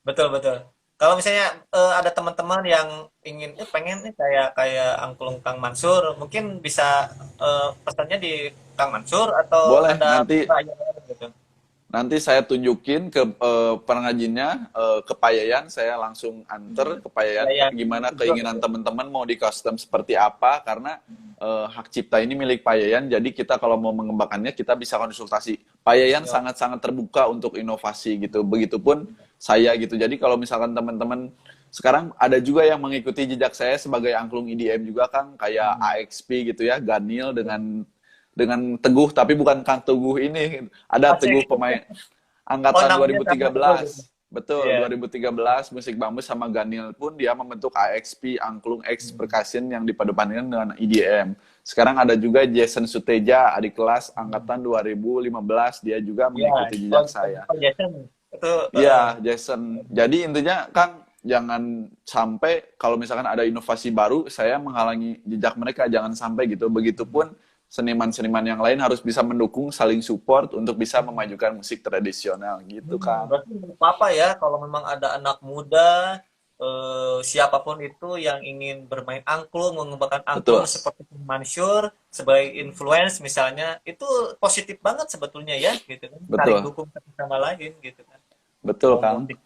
Betul, betul. Kalau misalnya ada teman-teman yang ingin pengen nih kayak kayak angklung Kang Mansur, mungkin bisa pesannya di Kang Mansur atau Boleh ada nanti yang lain gitu. Nanti saya tunjukin ke pengrajinnya ke Payayan, saya langsung anter ke Ya, Payayan yang gimana itu keinginan teman-teman mau di custom seperti apa karena hak cipta ini milik Payayan, jadi kita kalau mau mengembangkannya kita bisa konsultasi. Payayan ya, sangat-sangat terbuka untuk inovasi gitu. Begitupun saya gitu. Jadi kalau misalkan teman-teman sekarang ada juga yang mengikuti jejak saya sebagai angklung EDM juga Kang, kayak AXP gitu ya, Ganil dengan Teguh, tapi bukan Kang Teguh ini. Ada Teguh asik. pemain Oh, angkatan namanya sama Teguh gitu. 2013. Betul, Iya. 2013 musik bambu sama Ganil pun dia membentuk AXP, Angklung X Percussion yang dipadupadankan dengan EDM. Sekarang ada juga Jason Suteja, adik kelas angkatan 2015, dia juga Iya. mengikuti Oh, jejak saya. oh, Jason. Itu Iya, Jason. Jadi intinya Kang, jangan sampai kalau misalkan ada inovasi baru, saya menghalangi jejak mereka, jangan sampai gitu. Begitupun seniman-seniman yang lain harus bisa mendukung, saling support untuk bisa memajukan musik tradisional gitu, Kang. berarti nggak apa-apa ya kalau memang ada anak muda siapapun itu yang ingin bermain angklung, mengembangkan angklung Betul, seperti Mansur sebagai influence misalnya, itu positif banget sebetulnya ya gitu kan. Saling betul, dukung satu sama lain gitu kan. betul, Mau Kang. musik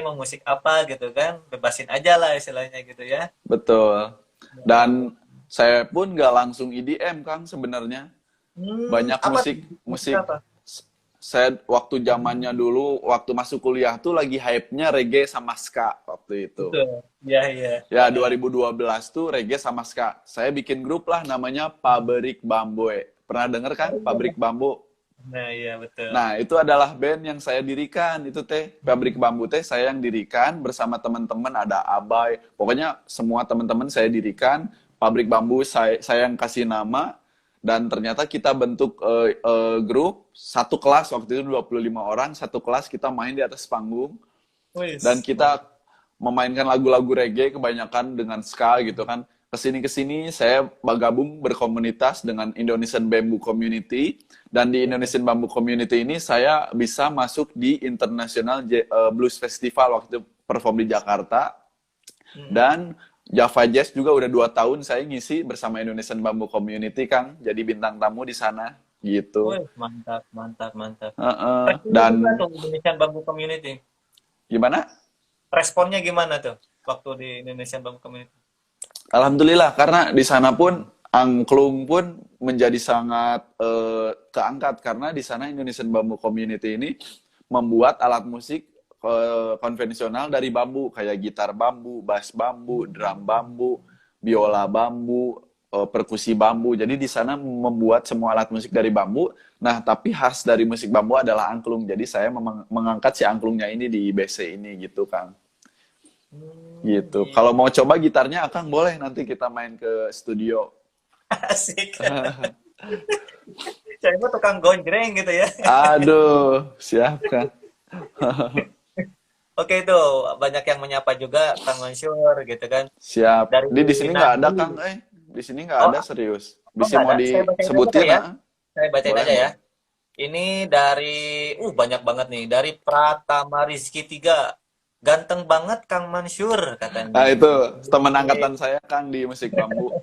mau musik apa gitu kan, bebasin aja lah istilahnya gitu ya. Betul. Dan saya pun nggak langsung EDM, Kang, sebenarnya. Banyak Apa tuh? musik, Musik musik apa? saya waktu zamannya dulu waktu masuk kuliah tuh lagi hype-nya reggae sama ska waktu itu. Betul. Iya, iya. Ya 2012 tuh reggae sama ska. Saya bikin grup lah namanya Pabrik Bamboe. Pernah denger kan Oh, iya. Pabrik Bambu? Nah, iya betul. Nah, itu adalah band yang saya dirikan. Itu teh Pabrik Bambu teh saya yang dirikan bersama teman-teman ada Abai. Pokoknya semua teman-teman saya dirikan. Pabrik Bambu saya yang kasih nama dan ternyata kita bentuk grup satu kelas waktu itu 25 orang, satu kelas kita main di atas panggung dan Wis, kita memainkan lagu-lagu reggae kebanyakan dengan ska gitu kan. Kesini saya bergabung berkomunitas dengan Indonesian Bamboo Community dan di Indonesian Bamboo Community ini saya bisa masuk di International Blues Festival waktu itu perform di Jakarta dan Java Jazz juga udah 2 tahun saya ngisi bersama Indonesian Bamboo Community Kang jadi bintang tamu di sana gitu. wih, mantap, mantap, mantap. Responnya gimana Dan tuh Indonesian Bamboo Community? gimana? Responnya gimana tuh waktu di Indonesian Bamboo Community? Alhamdulillah, karena di sana pun angklung pun menjadi sangat keangkat karena di sana Indonesian Bamboo Community ini membuat alat musik konvensional dari bambu kayak gitar bambu, bass bambu, drum bambu, biola bambu, perkusi bambu. Jadi di sana membuat semua alat musik dari bambu. Nah, tapi khas dari musik bambu adalah angklung. Jadi saya mengangkat si angklungnya ini di BC ini gitu, Kang. Gitu. Iya, Kalau mau coba gitarnya, Akang boleh nanti kita main ke studio. asik. Saya mah tukang gonjreng gitu ya. Aduh, siap kan? Oke itu banyak yang menyapa juga Kang Mansur gitu kan. Siap. Dari Di sini nggak ada, Nandi. Kang. Di sini nggak Oh, ada serius. oh Bisa nggak mau ada. Saya bacain aja disebutin, kali ya. ah? Saya bacain Boleh, aja ya. boleh. Ini dari banyak banget nih. Dari Pratama Rizky 3. Ganteng banget Kang Mansur Nah, katanya. itu teman Oke. angkatan saya, Kang, di musik bambu.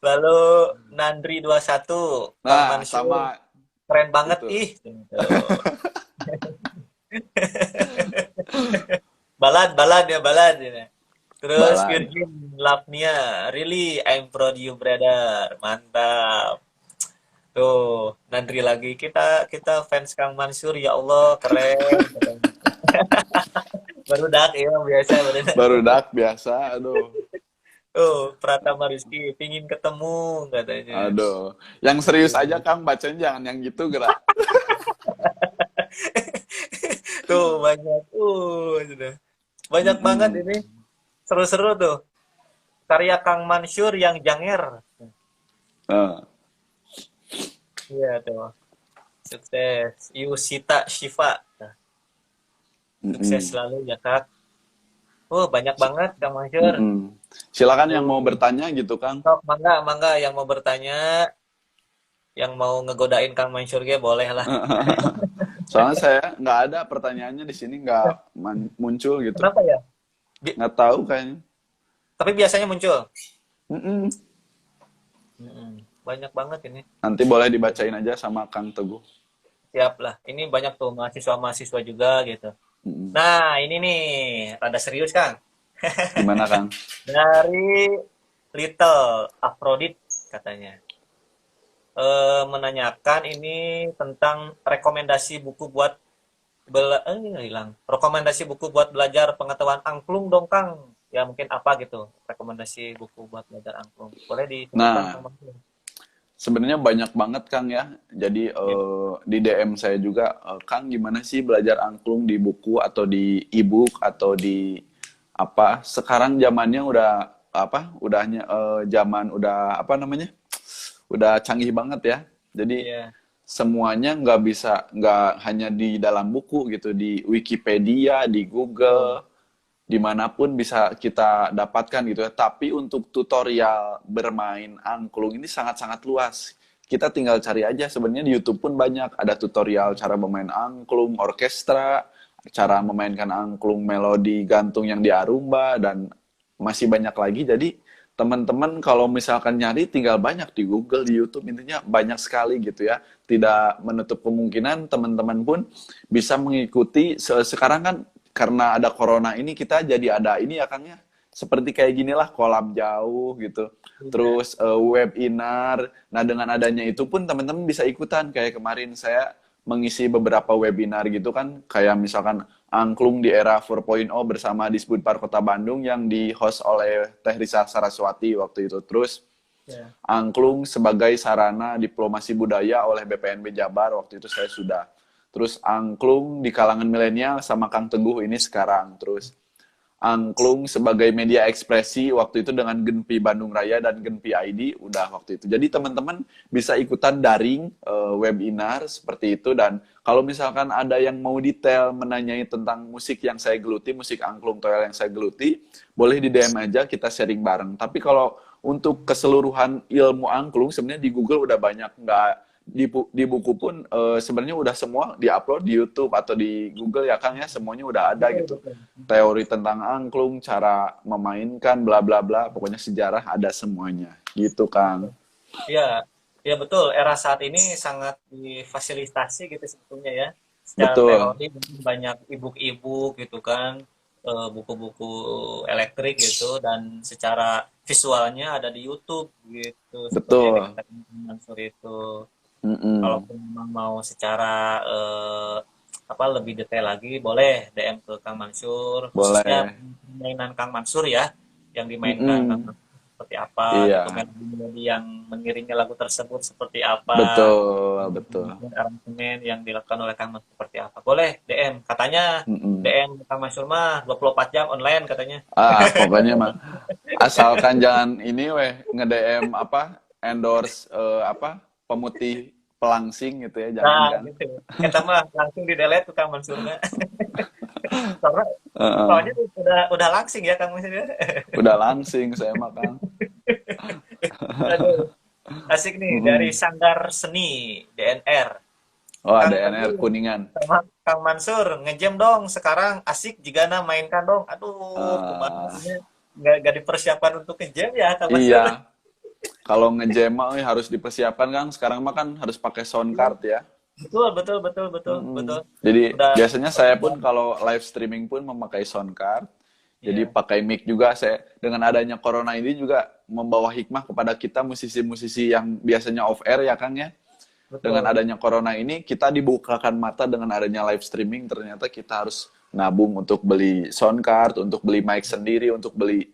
Lalu Nandri 21, Kang Nah, Mansur sama keren banget itu. ih. Gitu. Balad, balad ya balad ini. Terus Balad. Virgin Lavnia, really I'm proud you brother. Mantap. Tuh, Nandri lagi. Kita kita fans Kang Mansur ya Allah, keren. Baru dak ya biasa baru dak. Baru dak biasa, aduh. Tuh, Pratama Rizky pingin ketemu katanya. Aduh. Yang serius aja, Kang, bacanya jangan yang gitu, gerak. Tuh banyak. Sudah. Banyak banget Mm-mm. ini. Seru-seru tuh. Karya Kang Mansur yang janger. Nah, Iya tuh. Sukses. Yusita Shiva. Nah, sukses mm-mm. selalu ya Kak. Banyak banget Kang Mansur. Mm-mm. Silakan yang mau Tuh. bertanya gitu, Kang. Sok, mangga, mangga yang mau bertanya, yang mau ngegodain Kang Mansur ge boleh lah. Soalnya saya nggak ada pertanyaannya di sini nggak muncul gitu. Kenapa ya? Bi- Nggak tahu kayaknya. Tapi biasanya muncul. Mm-mm. Mm-mm. Banyak banget ini. Nanti boleh dibacain aja sama Kang Teguh. siap lah. Ini banyak tuh mahasiswa-mahasiswa juga gitu. Mm-mm. Nah, ini nih, rada serius, Kang. Gimana Kang? Dari Little Aphrodite katanya. Menanyakan ini tentang rekomendasi buku buat hilang. Rekomendasi buku buat belajar pengetahuan angklung dong, Kang. Ya mungkin apa gitu. Rekomendasi buku buat belajar angklung. Boleh disebutkan, Nah, Kang Maksud? sebenarnya banyak banget Kang ya. Jadi Ya, di DM saya juga, Kang gimana sih belajar angklung di buku atau di e-book atau di apa? Sekarang zamannya udah apa? Udahnya zaman udah apa namanya? Udah canggih banget ya. Jadi iya. semuanya nggak bisa nggak hanya di dalam buku gitu, di Wikipedia, di Betul. Google, dimanapun bisa kita dapatkan gitu ya. Tapi untuk tutorial bermain angklung ini sangat-sangat luas. Kita tinggal cari aja. Sebenarnya di YouTube pun banyak. Ada tutorial cara bermain angklung, orkestra, cara memainkan angklung melodi gantung yang di Aruba, dan masih banyak lagi. Jadi teman-teman kalau misalkan nyari tinggal banyak di Google, di YouTube, intinya banyak sekali gitu ya. Tidak menutup kemungkinan teman-teman pun bisa mengikuti. Sekarang kan karena ada corona ini kita jadi ada ini ya Kang ya. Seperti kayak ginilah kolab jauh gitu. Iya. Terus webinar. Nah, dengan adanya itu pun teman-teman bisa ikutan. Kayak kemarin saya mengisi beberapa webinar gitu kan, kayak misalkan Angklung di Era 4.0 bersama Disbudpar Kota Bandung yang di-host oleh Teh Risa Saraswati waktu itu. Terus Ya. Angklung sebagai sarana diplomasi budaya oleh BPNB Jabar, waktu itu saya sudah. Terus Angklung di kalangan milenial sama Kang Teguh ini sekarang. Terus Angklung sebagai media ekspresi waktu itu dengan Genpi Bandung Raya dan Genpi ID udah waktu itu. Jadi teman-teman bisa ikutan daring webinar seperti itu, dan kalau misalkan ada yang mau detail menanyai tentang musik yang saya geluti, musik angklung toel yang saya geluti, boleh di DM aja kita sharing bareng. Tapi kalau untuk keseluruhan ilmu angklung sebenarnya di Google udah banyak, nggak di buku pun sebenarnya udah semua diupload di YouTube atau di Google ya Kang ya, semuanya udah ada Betul, gitu. betul. Teori tentang angklung, cara memainkan, bla bla bla, pokoknya sejarah ada semuanya. Gitu, Kang. Iya, ya betul. Era saat ini sangat difasilitasi gitu sebetulnya ya. Secara Betul. teori banyak e-book gitu kan, buku-buku elektrik gitu, dan secara visualnya ada di YouTube gitu. Seperti yang Betul. dikatakan Mansur itu. Mm-mm. Kalaupun memang mau secara apa lebih detail lagi, boleh DM ke Kang Mansur, khususnya Boleh. permainan Kang Mansur ya, yang dimainkan Kang Mm-mm. Mansur seperti apa gitu, Iya. melodi-melodi yang mengiringi lagu tersebut seperti apa, Betul, betul. kemudian aransemen yang dilakukan oleh Kang Mansur seperti apa. Boleh DM, katanya Mm-mm. DM Kang Mansur mah 24 jam online katanya. Pokoknya mah asalkan jangan ini weh nge-DM apa endorse apa pemutih pelangsing gitu ya, jangan Nah, kan. gitu. Kita mah langsung di delete tuh Kang Mansurnya. Karena Heeh. soalnya udah langsing ya Kang Mansur ya. Udah langsing saya mah, Kang. Aduh, asik nih dari Mm-mm. Sanggar Seni DNR. Oh, Kang DNR Teguh Kuningan. sama Kang Mansur ngejam dong sekarang asik jika mainkan dong. Aduh, kemana Eh, ini nggak dipersiapkan untuk ngejam ya Kang Mansur. iya, kalau ngejam mah harus dipersiapkan Kang. Sekarang mah kan harus pakai sound Iya, card ya. betul betul betul betul betul. Mm-mm. Jadi Udah biasanya saya pun kalau live streaming pun memakai sound card. Jadi ya pakai mic juga. Saya dengan adanya corona ini juga membawa hikmah kepada kita musisi-musisi yang biasanya off air ya Kang ya. Dengan betul. adanya corona ini kita dibukakan mata dengan adanya live streaming, ternyata kita harus nabung untuk beli sound card, untuk beli mic sendiri, untuk beli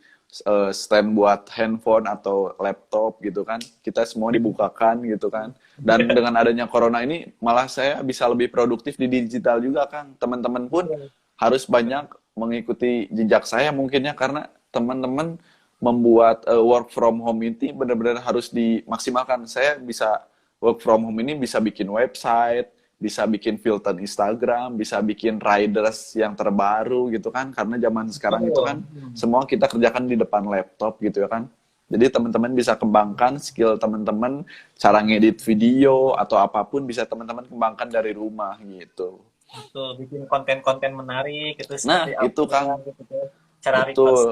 stand buat handphone atau laptop gitu kan. Kita semua dibukakan gitu kan. Dan dengan adanya corona ini malah saya bisa lebih produktif di digital juga Kang. Teman-teman pun Betul. harus banyak mengikuti jejak saya mungkinnya, karena teman-teman membuat work from home ini benar-benar harus dimaksimalkan. Saya bisa work from home ini bisa bikin website, bisa bikin filter Instagram, bisa bikin riders yang terbaru gitu kan. Karena zaman sekarang itu Betul. kan semua kita kerjakan di depan laptop gitu ya kan. Jadi teman-teman bisa kembangkan skill teman-teman, cara ngedit video atau apapun bisa teman-teman kembangkan dari rumah gitu. Betul, bikin konten-konten menarik itu Nah, seperti itu apa Kang, gitu. Cara record betul.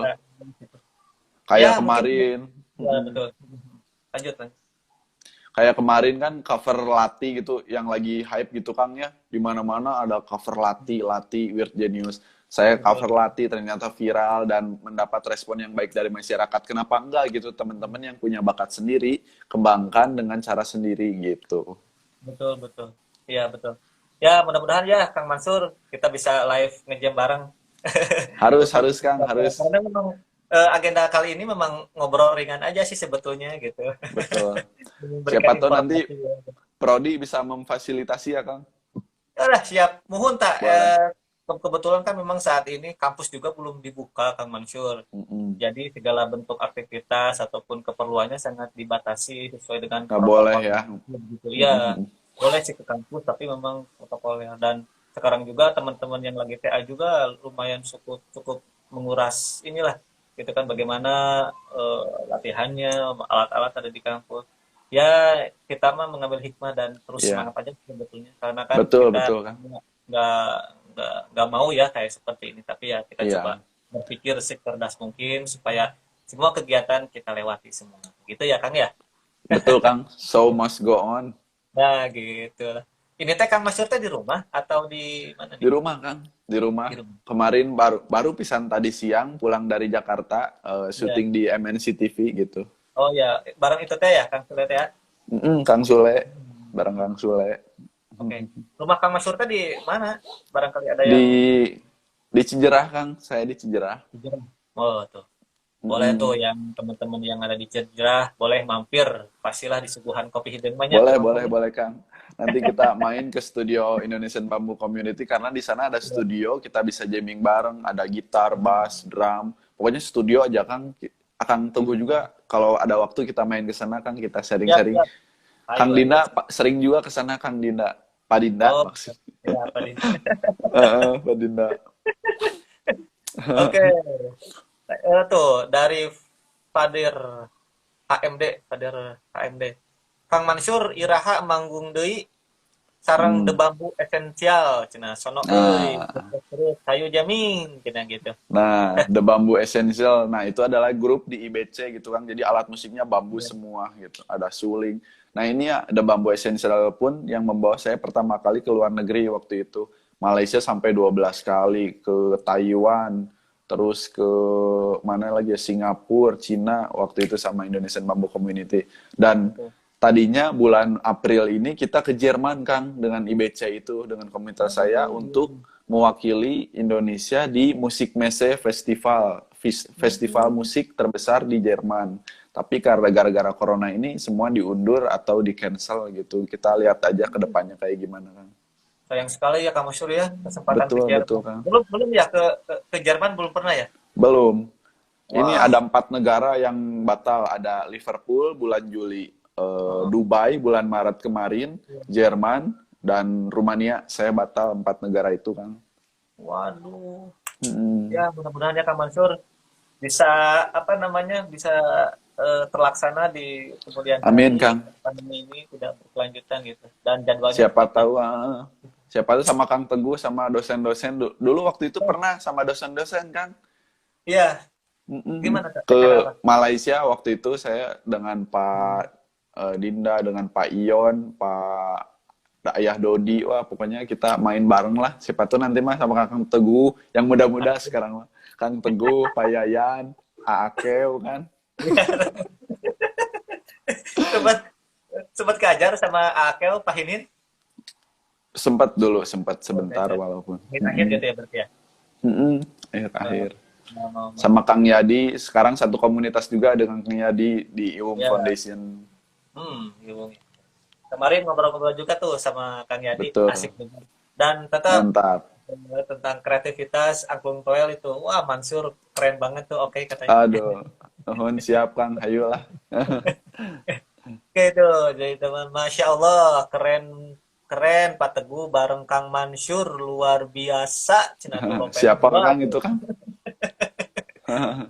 gitu. Ya, Kayak mungkin kemarin, ya, betul. Lanjut, Bang. Kayak kemarin kan cover Lati gitu yang lagi hype gitu Kang ya. Di mana-mana ada cover Lati Weird Genius. Saya Betul. cover Lati ternyata viral dan mendapat respon yang baik dari masyarakat. Kenapa enggak gitu teman-teman yang punya bakat sendiri kembangkan dengan cara sendiri gitu. Betul, betul. Iya, betul. Ya, mudah-mudahan ya Kang Mansur kita bisa live nge-jam bareng. Harus Untuk harus Kang, harus. karena memang agenda kali ini memang ngobrol ringan aja sih sebetulnya gitu. Betul. Memberikan Siapa tahu nanti informasi. Ya. Prodi bisa memfasilitasi ya Kang. Ya udah siap. Muhun tak Boleh. kebetulan kan memang saat ini kampus juga belum dibuka Kang Mansur. Mm-mm. Jadi segala bentuk aktivitas ataupun keperluannya sangat dibatasi sesuai dengan Nggak boleh protokol ya. gitu. Ya, Mm-mm. boleh sih ke kampus tapi memang protokolnya dan sekarang juga teman-teman yang lagi TA juga lumayan cukup cukup menguras inilah gitu kan bagaimana latihannya, alat-alat ada di kampus. Ya, kita mah mengambil hikmah dan terus Iya, semangat aja sebetulnya karena kan betul kita betul Kang. nggak nggak mau ya kayak seperti ini tapi ya kita coba Iya, berpikir secerdas mungkin supaya semua kegiatan kita lewati semua gitu ya Kang ya. betul Kang. Show must go on. Nah gitu lah. Ini teh Kang Masyur teh di rumah atau di mana Di nih? rumah Kang, di rumah. Di rumah. Kemarin baru baru pisan tadi siang pulang dari Jakarta, Ya. syuting di MNC TV gitu. Oh ya, barang itu teh ya Kang Sule teh ya. Kang Sule, bareng Kang Sule. Oke. Rumah Kang Masyur teh di mana? Barangkali ada yang Di Cijerah Kang, saya di Cijerah. oh tuh. Boleh tuh Mm-mm. yang teman-teman yang ada di Jeddah boleh mampir. Pastilah di suguhan kopi hidung banyak Boleh, tuh boleh, mampirnya. boleh Kang. Nanti kita main ke studio Indonesian Bamboo Community karena di sana ada studio, kita bisa jamming bareng, ada gitar, bass, drum. Pokoknya studio aja Kang. Akang tunggu juga kalau ada waktu kita main ke sana Kang, kita Siap, sharing-sharing. siap. Ayo, Kang ayo. Dinda sering juga ke sana Kang Dinda. Pak Dinda Oh, maksud. ya apa nih? Pak Dinda. Oke. Tuh dari Fadir HMD, Fadir HMD. Kang Mansur iraha manggung deui sareng The Hmm. Bamboo Essential cenah sono euy Nah, terus hayu jamin cenah gitu. nah, The Bamboo Essential. Nah, itu adalah grup di IBC gitu kan. Jadi alat musiknya bambu Iya. semua gitu. Ada suling. Nah, ini ya The Bamboo Essential pun yang membawa saya pertama kali ke luar negeri waktu itu. Malaysia sampai 12 kali, ke Taiwan, terus ke mana lagi ya, Singapura, Cina waktu itu sama Indonesian Bamboo Community. Dan Tuh. tadinya bulan April ini kita ke Jerman Kang dengan IBC itu, dengan komunitas saya untuk mewakili Indonesia di Musik Messe Festival, festival musik terbesar di Jerman. Tapi karena gara-gara corona ini semua diundur atau di cancel gitu. Kita lihat aja ke depannya kayak gimana kan. Sayang sekali ya Kang Mansur ya kesempatan ke Betul, betul Jerman. kan. Belum belum ya ke Jerman belum pernah ya? Belum. Ini Wah. ada 4 negara yang batal. Ada Liverpool bulan Juli, Heeh. Dubai bulan Maret kemarin, Jerman, dan Rumania. Saya batal 4 negara itu kan. Waduh. Mm-mm. Ya mudah-mudahan ya Kang Mansur bisa apa namanya bisa terlaksana di kemudian Amin hari Kang. pandemi ini tidak berkelanjutan gitu dan jadwalnya Siapa tetap tahu siapa tahu sama Kang Teguh sama dosen-dosen dulu waktu itu pernah sama dosen-dosen Kang. iya Mm-mm. gimana Kak Ke acara apa Malaysia waktu itu saya dengan Pak Dinda, dengan Pak Ion, Pak Ayah Dodi, wah pokoknya kita main bareng lah. Siapa tuh nanti mah sama Kang Teguh yang muda-muda sekarang mah. Kang Teguh, Pak Yayan, Aakeu kan. sempat sempat keajar sama Akel Pahinin Sempat dulu, sempat sebentar akhir walaupun. akhir gitu ya berarti ya Akhir-akhir. mau. Sama Kang Yadi, sekarang satu komunitas juga dengan Kang Yadi di Iwung Ya Foundation. hubungi kemarin ngobrol-ngobrol juga tuh sama Kang Yadi Betul, asik juga dan tetap mantap. tentang kreativitas Angklung Toel itu wah Mansur keren banget tuh oke katanya Aduh, nuhun siap Kang, ayolah. oke tuh jadi teman Masya Allah keren keren Pak Teguh bareng Kang Mansur luar biasa cina tuh lompatan Siapa dua Kang itu Kang?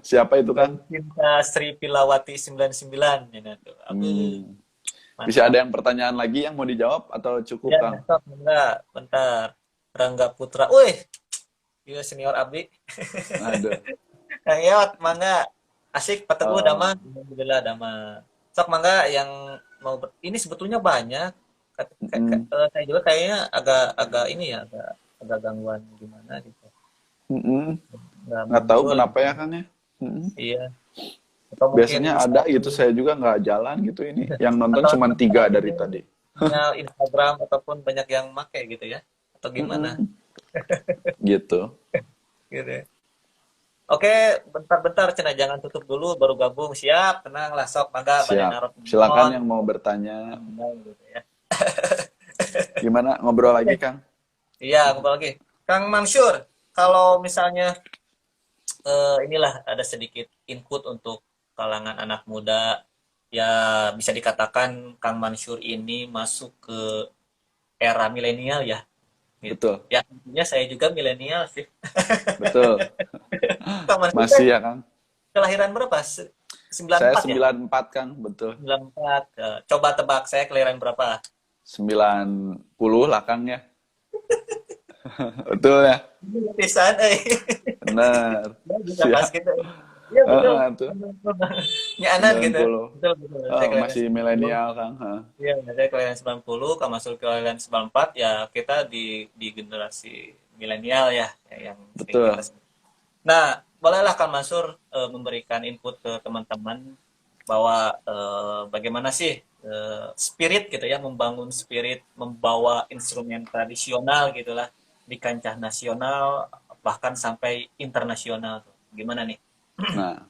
Siapa itu dan Kang? cinta Sri Pilawati 99 cina tuh aduh Hmm. Bisa mantap ada yang pertanyaan lagi yang mau dijawab atau cukup ya Kang? stop enggak bentar Rangga Putra wih iya senior abdi Aduh. Kang Yot mangga asik Pak Teguh Eh, dama alhamdulillah dama sok mangga yang ini sebetulnya banyak. Mm-mm. Saya juga kayaknya agak ini ya, agak gangguan gimana gitu. Mm-mm. Nggak Nggak tahu muncul kenapa gitu. ya Kang ya. Mm-mm. Iya. Atau mungkin Biasanya ada misalnya gitu, saya juga nggak jalan gitu ini. Yang nonton atau cuma tiga dari mungkin tadi. sinyal Instagram ataupun banyak yang make gitu ya. Atau gimana Mm-mm. Gitu. gitu ya. Oke, bentar-bentar Cina jangan tutup dulu baru gabung. Siap, tenang lah sok mangga bade Siap. narot Silakan non yang mau bertanya. gitu ya. Gimana ngobrol lagi Oke. Kang? Iya, ngobrol lagi. Kang Mansur, kalau misalnya inilah ada sedikit input untuk kalangan anak muda ya bisa dikatakan Kang Mansur ini masuk ke era milenial ya gitu. Betul. Ya tentunya saya juga milenial sih. Betul. Kang Mansur teh Masih ya Kang? kelahiran berapa? Saya 94 ya? 94 Kang, betul. 94. Coba tebak saya kelahiran berapa? 90 lah Kang ya. Betul ya? Pisan, eh. Benar. Ya, juga pas Siap. gitu. Iya betul. Tuh. Ya anan gitu. 90. Betul betul. Saya kelahiran Masih 90. milenial Kang. Iya, saya kelahiran 90, Kak Masul kelahiran 94, ya kita di generasi milenial ya, yang sering kita. Betul. Nah, bolehlah Kak Mansur memberikan input ke teman-teman bahwa bagaimana sih spirit gitu ya, membangun spirit, membawa instrumen tradisional gitulah di kancah nasional bahkan sampai internasional tuh. Gimana nih? Nah,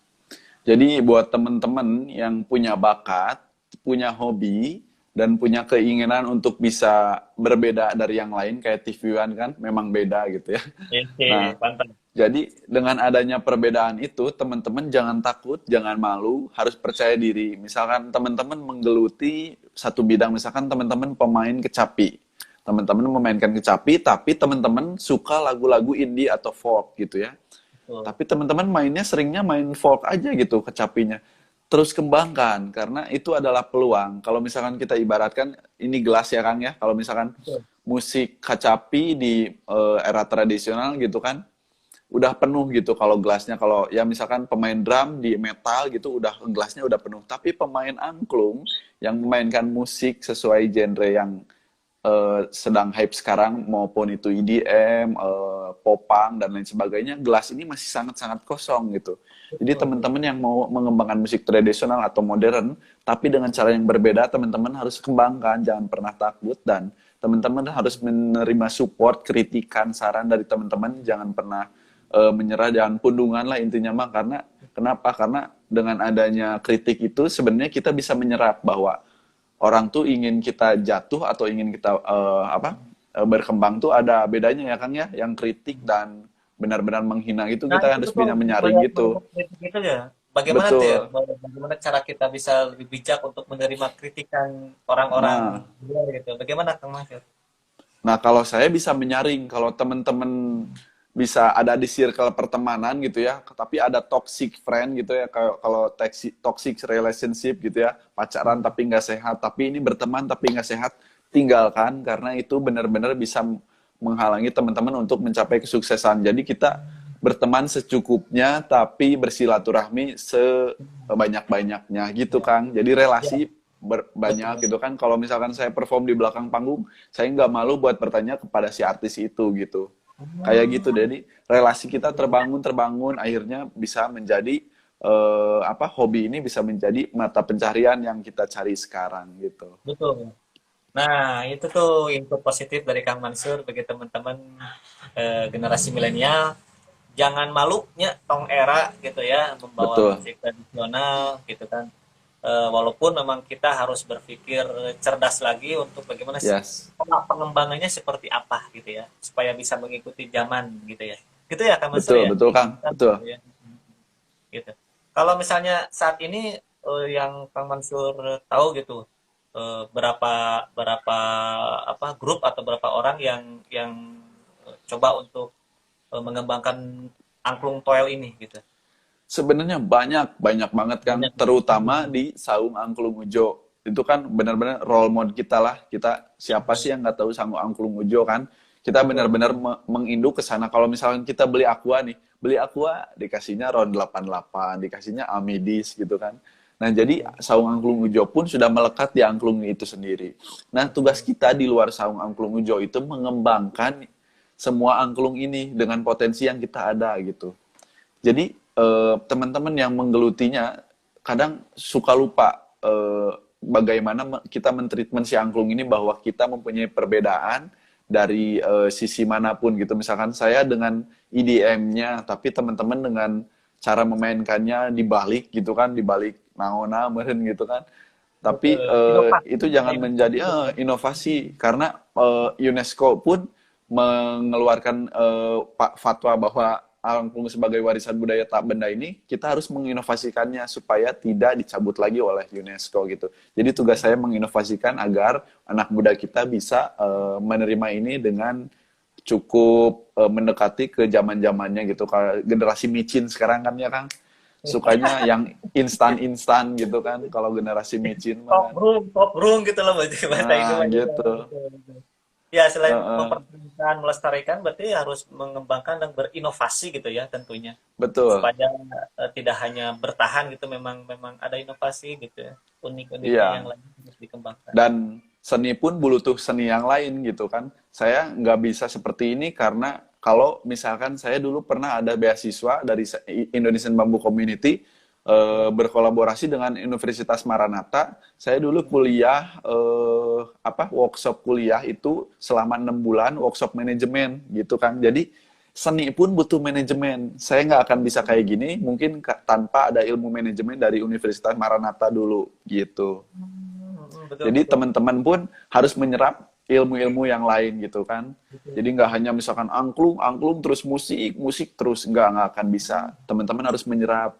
jadi buat teman-teman yang punya bakat, punya hobi, dan punya keinginan untuk bisa berbeda dari yang lain, kayak TV One kan, memang beda gitu ya. Nah, Oke, pantas. jadi dengan adanya perbedaan itu, teman-teman jangan takut, jangan malu, harus percaya diri. Misalkan teman-teman menggeluti satu bidang, misalkan teman-teman pemain kecapi. Teman-teman memainkan kecapi, tapi teman-teman suka lagu-lagu indie atau folk gitu ya. Betul. Tapi teman-teman mainnya seringnya main folk aja gitu kecapinya. Terus kembangkan, karena itu adalah peluang. Kalau misalkan kita ibaratkan, ini gelas ya Kang ya, kalau misalkan Betul. musik kecapi di era tradisional gitu kan, udah penuh gitu kalau gelasnya. Kalau ya misalkan pemain drum di metal gitu udah gelasnya udah penuh, tapi pemain angklung yang memainkan musik sesuai genre yang sedang hype sekarang maupun itu EDM, popang dan lain sebagainya, gelas ini masih sangat-sangat kosong gitu. Jadi Betul. teman-teman yang mau mengembangkan musik tradisional atau modern tapi dengan cara yang berbeda, teman-teman harus kembangkan, jangan pernah takut, dan teman-teman harus menerima support, kritikan, saran dari teman-teman, jangan pernah menyerah, jangan pundungan lah intinya mah. Karena kenapa? Karena dengan adanya kritik itu sebenarnya kita bisa menyerap bahwa orang tuh ingin kita jatuh atau ingin kita berkembang tuh ada bedanya ya Kang ya, yang kritik dan benar-benar menghina itu Nah, kita itu harus betul. bisa menyaring Melihat gitu. kritik itu ya. Bagaimana tuh ya? Betul. Bagaimana cara kita bisa lebih bijak untuk menerima kritikan orang-orang Nah, luar gitu? Bagaimana Kang Mas? nah kalau saya bisa menyaring, kalau teman-teman bisa ada di circle pertemanan gitu ya, tapi ada toxic friend gitu ya, kalau toxic relationship gitu ya, pacaran tapi nggak sehat, tapi ini berteman tapi nggak sehat, tinggalkan, karena itu benar-benar bisa menghalangi teman-teman untuk mencapai kesuksesan. Jadi kita berteman secukupnya tapi bersilaturahmi sebanyak-banyaknya gitu Kang. Jadi Ya, relasi banyak betul. gitu kan. Kalau misalkan saya perform di belakang panggung, saya nggak malu buat bertanya kepada si artis itu gitu. Kayak gitu. Hmm, Jadi relasi kita terbangun, akhirnya bisa menjadi hobi ini bisa menjadi mata pencarian yang kita cari sekarang gitu. betul. Nah, itu tuh input positif dari Kang Mansur bagi teman-teman generasi milenial. Jangan malunya tong era gitu ya, membawa Betul. musik tradisional gitu kan. Walaupun memang kita harus berpikir cerdas lagi untuk bagaimana Yes. pengembangannya seperti apa gitu ya, supaya bisa mengikuti zaman gitu ya. Gitu ya Kang Mansur Betul, ya? betul Kang. Betul. Gitu ya. Gitu. Kalau misalnya saat ini yang Kang Mansur tahu gitu, berapa berapa apa grup atau berapa orang yang coba untuk mengembangkan angklung toel ini gitu. Sebenarnya banyak, banyak banget Kang, Banyak. terutama di Saung Angklung Ujo. Itu kan benar-benar role model kita lah. Kita siapa sih yang nggak tahu Saung Angklung Ujo kan? Kita Betul. benar-benar menginduk ke sana. Kalau misalkan kita beli Aqua nih, beli Aqua dikasihnya RON 88, dikasihnya Amidis gitu kan. Nah, jadi saung angklung ujo pun sudah melekat di angklung itu sendiri. Nah, tugas kita di luar saung angklung ujo itu mengembangkan semua angklung ini dengan potensi yang kita ada gitu. Jadi teman-teman yang menggelutinya kadang suka lupa bagaimana kita mentreatment si angklung ini bahwa kita mempunyai perbedaan dari sisi manapun gitu. Misalkan saya dengan EDM-nya, tapi teman-teman dengan cara memainkannya dibalik gitu kan, dibalik naona meren gitu kan. Tapi Inovasi, itu jangan menjadi inovasi. inovasi karena UNESCO pun mengeluarkan fatwa bahwa angklung sebagai warisan budaya tak benda ini kita harus menginovasikannya supaya tidak dicabut lagi oleh UNESCO gitu. Jadi tugas saya menginovasikan agar anak muda kita bisa menerima ini dengan cukup mendekati ke zaman-zamannya gitu. Kalau generasi micin sekarang kan ya Kang, sukanya yang instan-instan gitu kan. Kalau generasi micin mah kan. Pop room gitu loh bahasa Nah, Indonesia. gitu. Ya, selain Heeh. mempertahankan, melestarikan, berarti harus mengembangkan dan berinovasi gitu ya tentunya. Betul. Supaya tidak hanya bertahan gitu, memang memang ada inovasi gitu ya. Unik-uniknya yang Iya. lain harus dikembangkan. Dan seni pun butuh seni yang lain gitu kan. Saya nggak bisa seperti ini karena kalau misalkan saya dulu pernah ada beasiswa dari Indonesian Bamboo Community berkolaborasi dengan Universitas Maranatha. Saya dulu kuliah workshop kuliah itu selama 6 bulan workshop manajemen gitu kan. Jadi seni pun butuh manajemen. Saya nggak akan bisa kayak gini mungkin tanpa ada ilmu manajemen dari Universitas Maranatha dulu gitu. Betul, Jadi betul. teman-teman pun harus menyerap ilmu-ilmu yang lain gitu kan. Jadi nggak hanya misalkan angklung, angklung terus musik, musik terus nggak akan bisa. Teman-teman harus menyerap.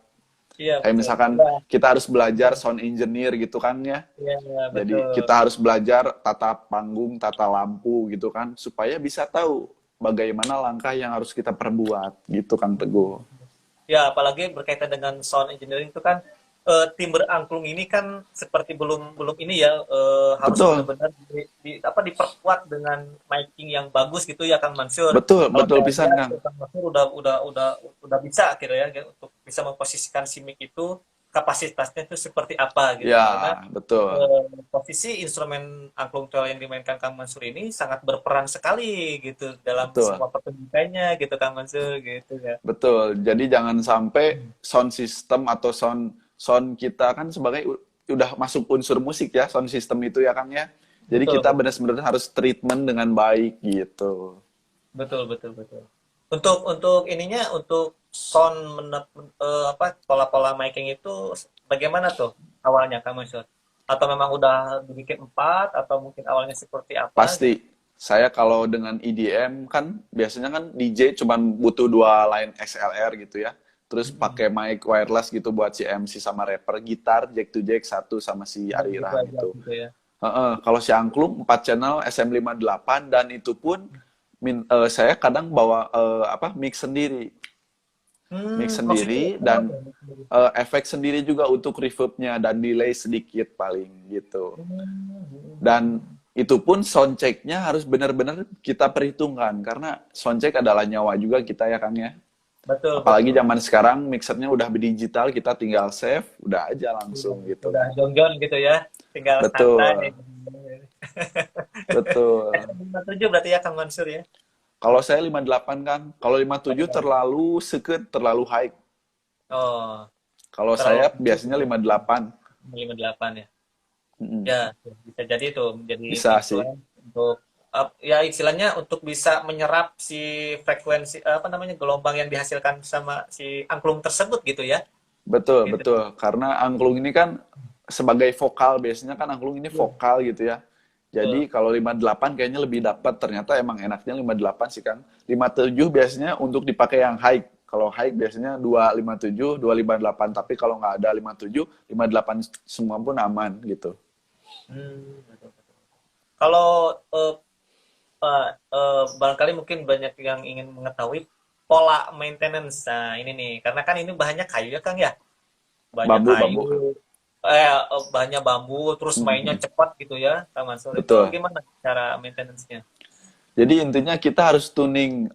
Iya, Kayak betul. misalkan Ya, kita harus belajar sound engineer gitu kan ya. iya, iya, Jadi betul. kita harus belajar tata panggung, tata lampu gitu kan supaya bisa tahu bagaimana langkah yang harus kita perbuat gitu Kang Teguh. Ya, apalagi berkaitan dengan sound engineering itu kan timbre angklung ini kan seperti belum belum ini ya harus Betul, benar-benar apa diperkuat dengan miking yang bagus gitu ya Kang Mansur. betul, Kalau betul saya pisan lihat Kang. Kang Mansur udah bisa gitu ya untuk bisa memposisikan si mic itu kapasitasnya itu seperti apa gitu. Karena Ya, betul, posisi instrumen angklung tel yang dimainkan Kang Mansur ini sangat berperan sekali gitu dalam betul. semua pertunjukannya gitu Kang Mansur gitu ya. Betul. Jadi jangan sampai sound system atau sound sound kita kan sebagai udah masuk unsur musik ya, sound system itu ya Kang ya. Jadi Betul, kita betul. benar-benar harus treatment dengan baik gitu. Betul, betul, betul. Untuk ininya, untuk sound apa pola-pola miking itu bagaimana tuh awalnya kamu Mansur? Atau memang udah dibikin empat atau mungkin awalnya seperti apa gitu? Pasti saya kalau dengan EDM kan biasanya kan DJ cuman butuh 2 line XLR gitu ya. Terus pakai mic wireless gitu buat si MC sama rapper, gitar jack to jack satu sama si Oh, gitu Ariran aja itu. gitu ya. Kalau si Angklung 4 channel SM58 dan itu pun saya kadang bawa mix sendiri, Maksudnya dan efek sendiri juga untuk reverbnya dan delay sedikit paling gitu. Dan itu pun soundchecknya harus benar-benar kita perhitungkan karena soundcheck adalah nyawa juga kita ya Kang ya. betul, Apalagi betul. zaman sekarang mixernya udah digital, kita tinggal save, udah aja langsung gitu Udah kan. jongjon gitu ya, tinggal santai. Betul, betul. SM57 berarti ya Kang Mansur ya? Kalau saya 58 kan, kalau 57 terlalu seket, terlalu high. Oh, Kalau terlalu saya biasanya 58. 58 ya? Mm-mm. Ya, bisa jadi itu menjadi Bisa sih. influence untuk ya istilahnya untuk bisa menyerap si frekuensi apa namanya gelombang yang dihasilkan sama si angklung tersebut gitu ya. Betul, Gitu. betul. Karena angklung ini kan sebagai vokal, biasanya kan angklung ini Iya, vokal gitu ya. betul. Jadi kalau 58 kayaknya lebih dapat, ternyata emang enaknya 58 sih Kang. 57 biasanya untuk dipakai yang high. Kalau high biasanya 257, 258. Tapi kalau nggak ada 57, 58 semua pun aman gitu. Betul, betul. Kalau barangkali mungkin banyak yang ingin mengetahui pola maintenance. Nah, ini nih, karena kan ini bahannya kayu ya, Kang ya. Banyak Bambu, kayu, bambu Kang. bahannya bambu, terus mainnya Mm-mm. cepat gitu ya, Kang Mansur. Itu Betul. gimana cara maintenance-nya? Jadi intinya kita harus tuning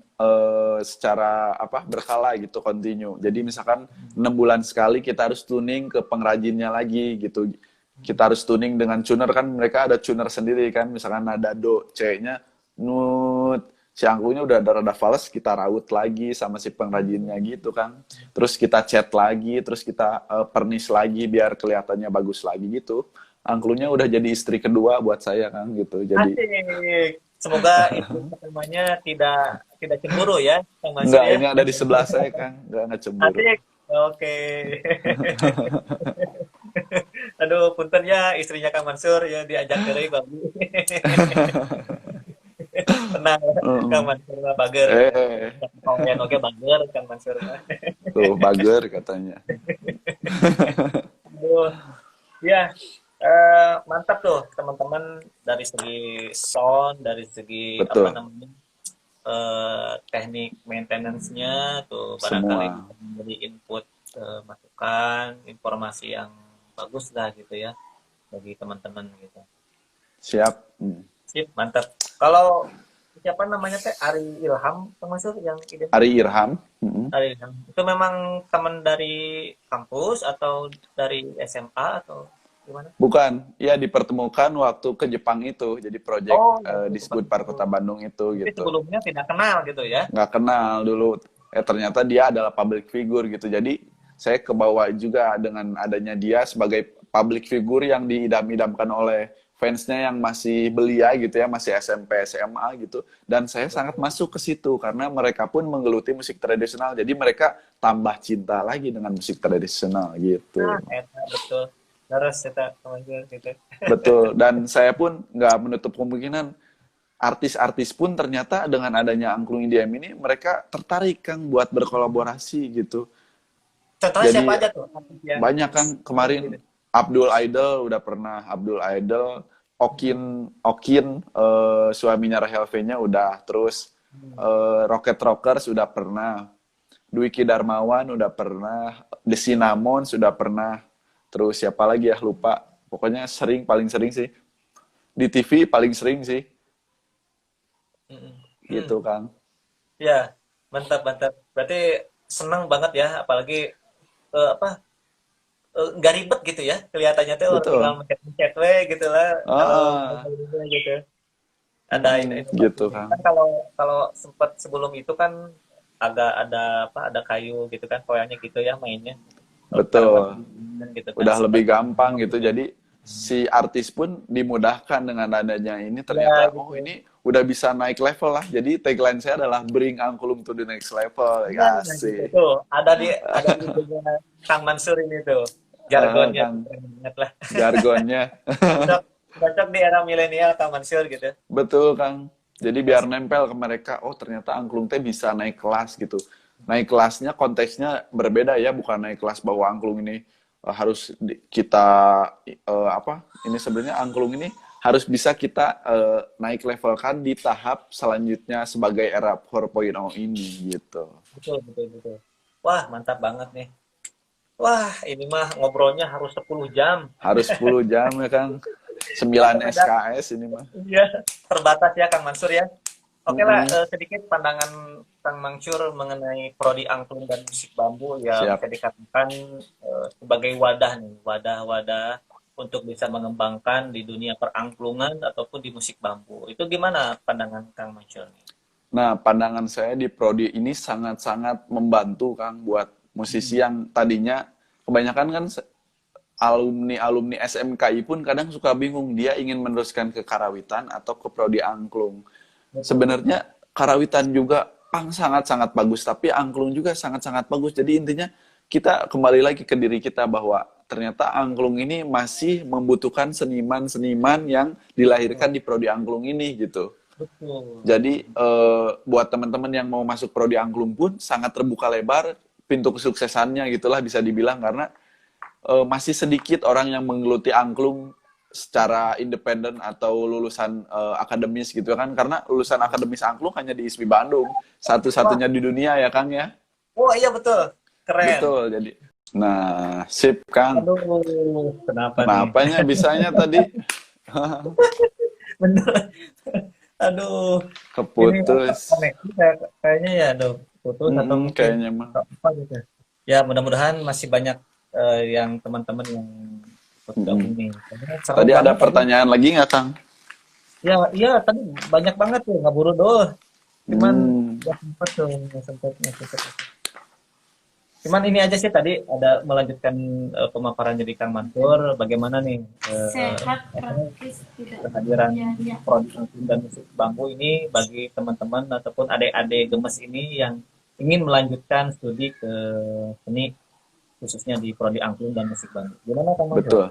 secara apa berkala gitu, continue. Jadi misalkan 6 bulan sekali kita harus tuning ke pengrajinnya lagi gitu. Kita harus tuning dengan tuner, kan mereka ada tuner sendiri kan, misalkan nada do, C-nya nut, si angklungnya udah ada rada fals, kita raut lagi sama si pengrajinnya gitu kan. Terus kita cat lagi, terus kita pernis lagi biar kelihatannya bagus lagi gitu. Angklungnya udah jadi istri kedua buat saya kan gitu. Jadi Asik. Semoga itu pertamanya tidak cemburu ya, Kang Mansur enggak, ya. ini ada di sebelah saya kan, enggak cemburu. Asik. Oke. Aduh, punten ya istrinya Kang Mansur ya diajak deui babi. Tenang ya, Kang Heeh. Mansur mah bager ya. Eh, Kawan oge bager Kang Mansur mah. tuh bager katanya. Aduh, ya, mantap tuh teman-teman dari segi sound, dari segi apa Betul, namanya teknik maintenance-nya tuh barangkali semua. bisa menjadi input masukan, informasi yang bagus lah gitu ya bagi teman-teman gitu. Siap. Hmm. Sip, mantap. Kalau siapa namanya teh Ari Ilham termasuk yang ide Ari Irham. Mm-mm. Ari Ilham. Itu memang teman dari kampus atau dari SMA atau gimana? Bukan, ya dipertemukan waktu ke Jepang itu, jadi project Oh, di waktu Sbud Par Kota Bandung itu tapi gitu. sebelumnya tidak kenal gitu ya. Nggak kenal dulu, ternyata dia adalah public figure gitu. Jadi saya kebawa juga dengan adanya dia sebagai public figure yang diidam-idamkan oleh fansnya yang masih belia gitu ya, masih SMP, SMA gitu. Dan saya sangat masuk ke situ karena mereka pun menggeluti musik tradisional. Jadi mereka tambah cinta lagi dengan musik tradisional Nah, gitu. eta betul. Terus eta teman-teman gitu. Betul. Dan saya pun nggak menutup kemungkinan artis-artis pun ternyata dengan adanya Angklung IDM ini mereka tertarik Kang buat berkolaborasi gitu. Contohnya siapa Jadi aja tuh artis yang banyak Kang kemarin gitu. Abdul Idol udah pernah, Abdul Idol, Okin Okin suaminya Rahel V-nya udah, terus Hmm. Rocket Rockers udah pernah, Dwiki Darmawan udah pernah, The Cinnamon sudah pernah, terus siapa lagi ya lupa. Pokoknya sering, paling sering sih di TV paling sering sih Hmm. Hmm. gitu Kang. Ya, mantap mantap. Berarti senang banget ya, apalagi apa nggak ribet gitu ya. Kelihatannya tuh orang tinggal Betul. mencet-mencet we gitu lah kalau Ah, gitu. Ada gitu inovasinya. Kang. Kan kalau kalau sempat sebelum itu kan agak ada apa ada kayu gitu kan koyanya gitu ya mainnya. Kalau sekarang mah Betul. gitu kan Udah sempat lebih gampang gitu. Jadi si artis pun dimudahkan dengan adanya ini, ya ternyata oh gitu. ini udah bisa naik level lah. Jadi tagline saya adalah bring Angklung to the next level. Nah, gitu Asik. tuh. Ada di itunya Kang Mansur ini tuh. Jargonnya tuh Kang keren banget lah. jargonnya. Cocok, cocok di era milenial Kang Mansur gitu. Betul Kang. Jadi biar Asik. nempel ke mereka, oh ternyata angklung teh bisa naik kelas gitu. Naik kelasnya konteksnya berbeda ya, bukan naik kelas bahwa angklung ini harus kita apa? Ini sebenarnya angklung ini harus bisa kita naik levelkan di tahap selanjutnya sebagai era 4.0 ini gitu. Betul, betul, betul. Wah, mantap banget nih. Wah, ini mah ngobrolnya harus 10 jam. Harus 10 jam ya Kang. Ya, 9 terbatas. SKS ini mah. Iya, terbatas ya Kang Mansur ya. Oke lah, Mm-mm. sedikit pandangan Kang Mansur mengenai prodi angklung dan musik bambu ya bisa Siap. dikatakan sebagai wadah nih, wadah-wadah untuk bisa mengembangkan di dunia perangklungan ataupun di musik bambu. Itu gimana pandangan Kang Mansur nih? Nah, pandangan saya di prodi ini sangat-sangat membantu Kang buat musisi yang tadinya kebanyakan kan alumni-alumni SMKI pun kadang suka bingung dia ingin meneruskan ke karawitan atau ke prodi angklung. Betul, betul. Sebenarnya karawitan juga pang sangat-sangat bagus, tapi angklung juga sangat-sangat bagus. Jadi intinya kita kembali lagi ke diri kita bahwa ternyata angklung ini masih membutuhkan seniman-seniman yang dilahirkan di prodi angklung ini gitu. Betul. Jadi buat teman-teman yang mau masuk prodi angklung pun sangat terbuka lebar pintu kesuksesannya gitulah bisa dibilang, karena masih sedikit orang yang menggeluti angklung secara independen atau lulusan akademis gitu kan, karena lulusan akademis angklung hanya di ISMI Bandung, Wah, satu-satunya di dunia ya Kang ya. oh iya betul. Keren. Betul. Jadi nah sip Kang, Aduh, kenapa nih? kenapanya bisanya tadi. Bener. Aduh, ini apa Keputus. koneksi kayaknya ya, aduh, putus atau mungkin Kayaknya mah. atau apa gitu. Ya, mudah-mudahan masih banyak yang teman-teman yang ikut Mm-mm. gabung nih. Karena seru Tadi ada banget tadi. pertanyaan lagi nggak, Kang? Ya, iya tadi banyak banget tuh, nggak buru doh. Cuman Hmm, nggak sempet tuh, nggak sempet. Cuman ini aja sih tadi ada melanjutkan pemaparan dari Kang Mansur, bagaimana nih Sehat, apa, praktis, tidak kehadiran biaya. produksi dan musik bambu ini bagi teman-teman ataupun adik-adik gemes ini yang ingin melanjutkan studi ke seni khususnya di prodi angklung dan musik bambu. Gimana Kang Mansur? betul.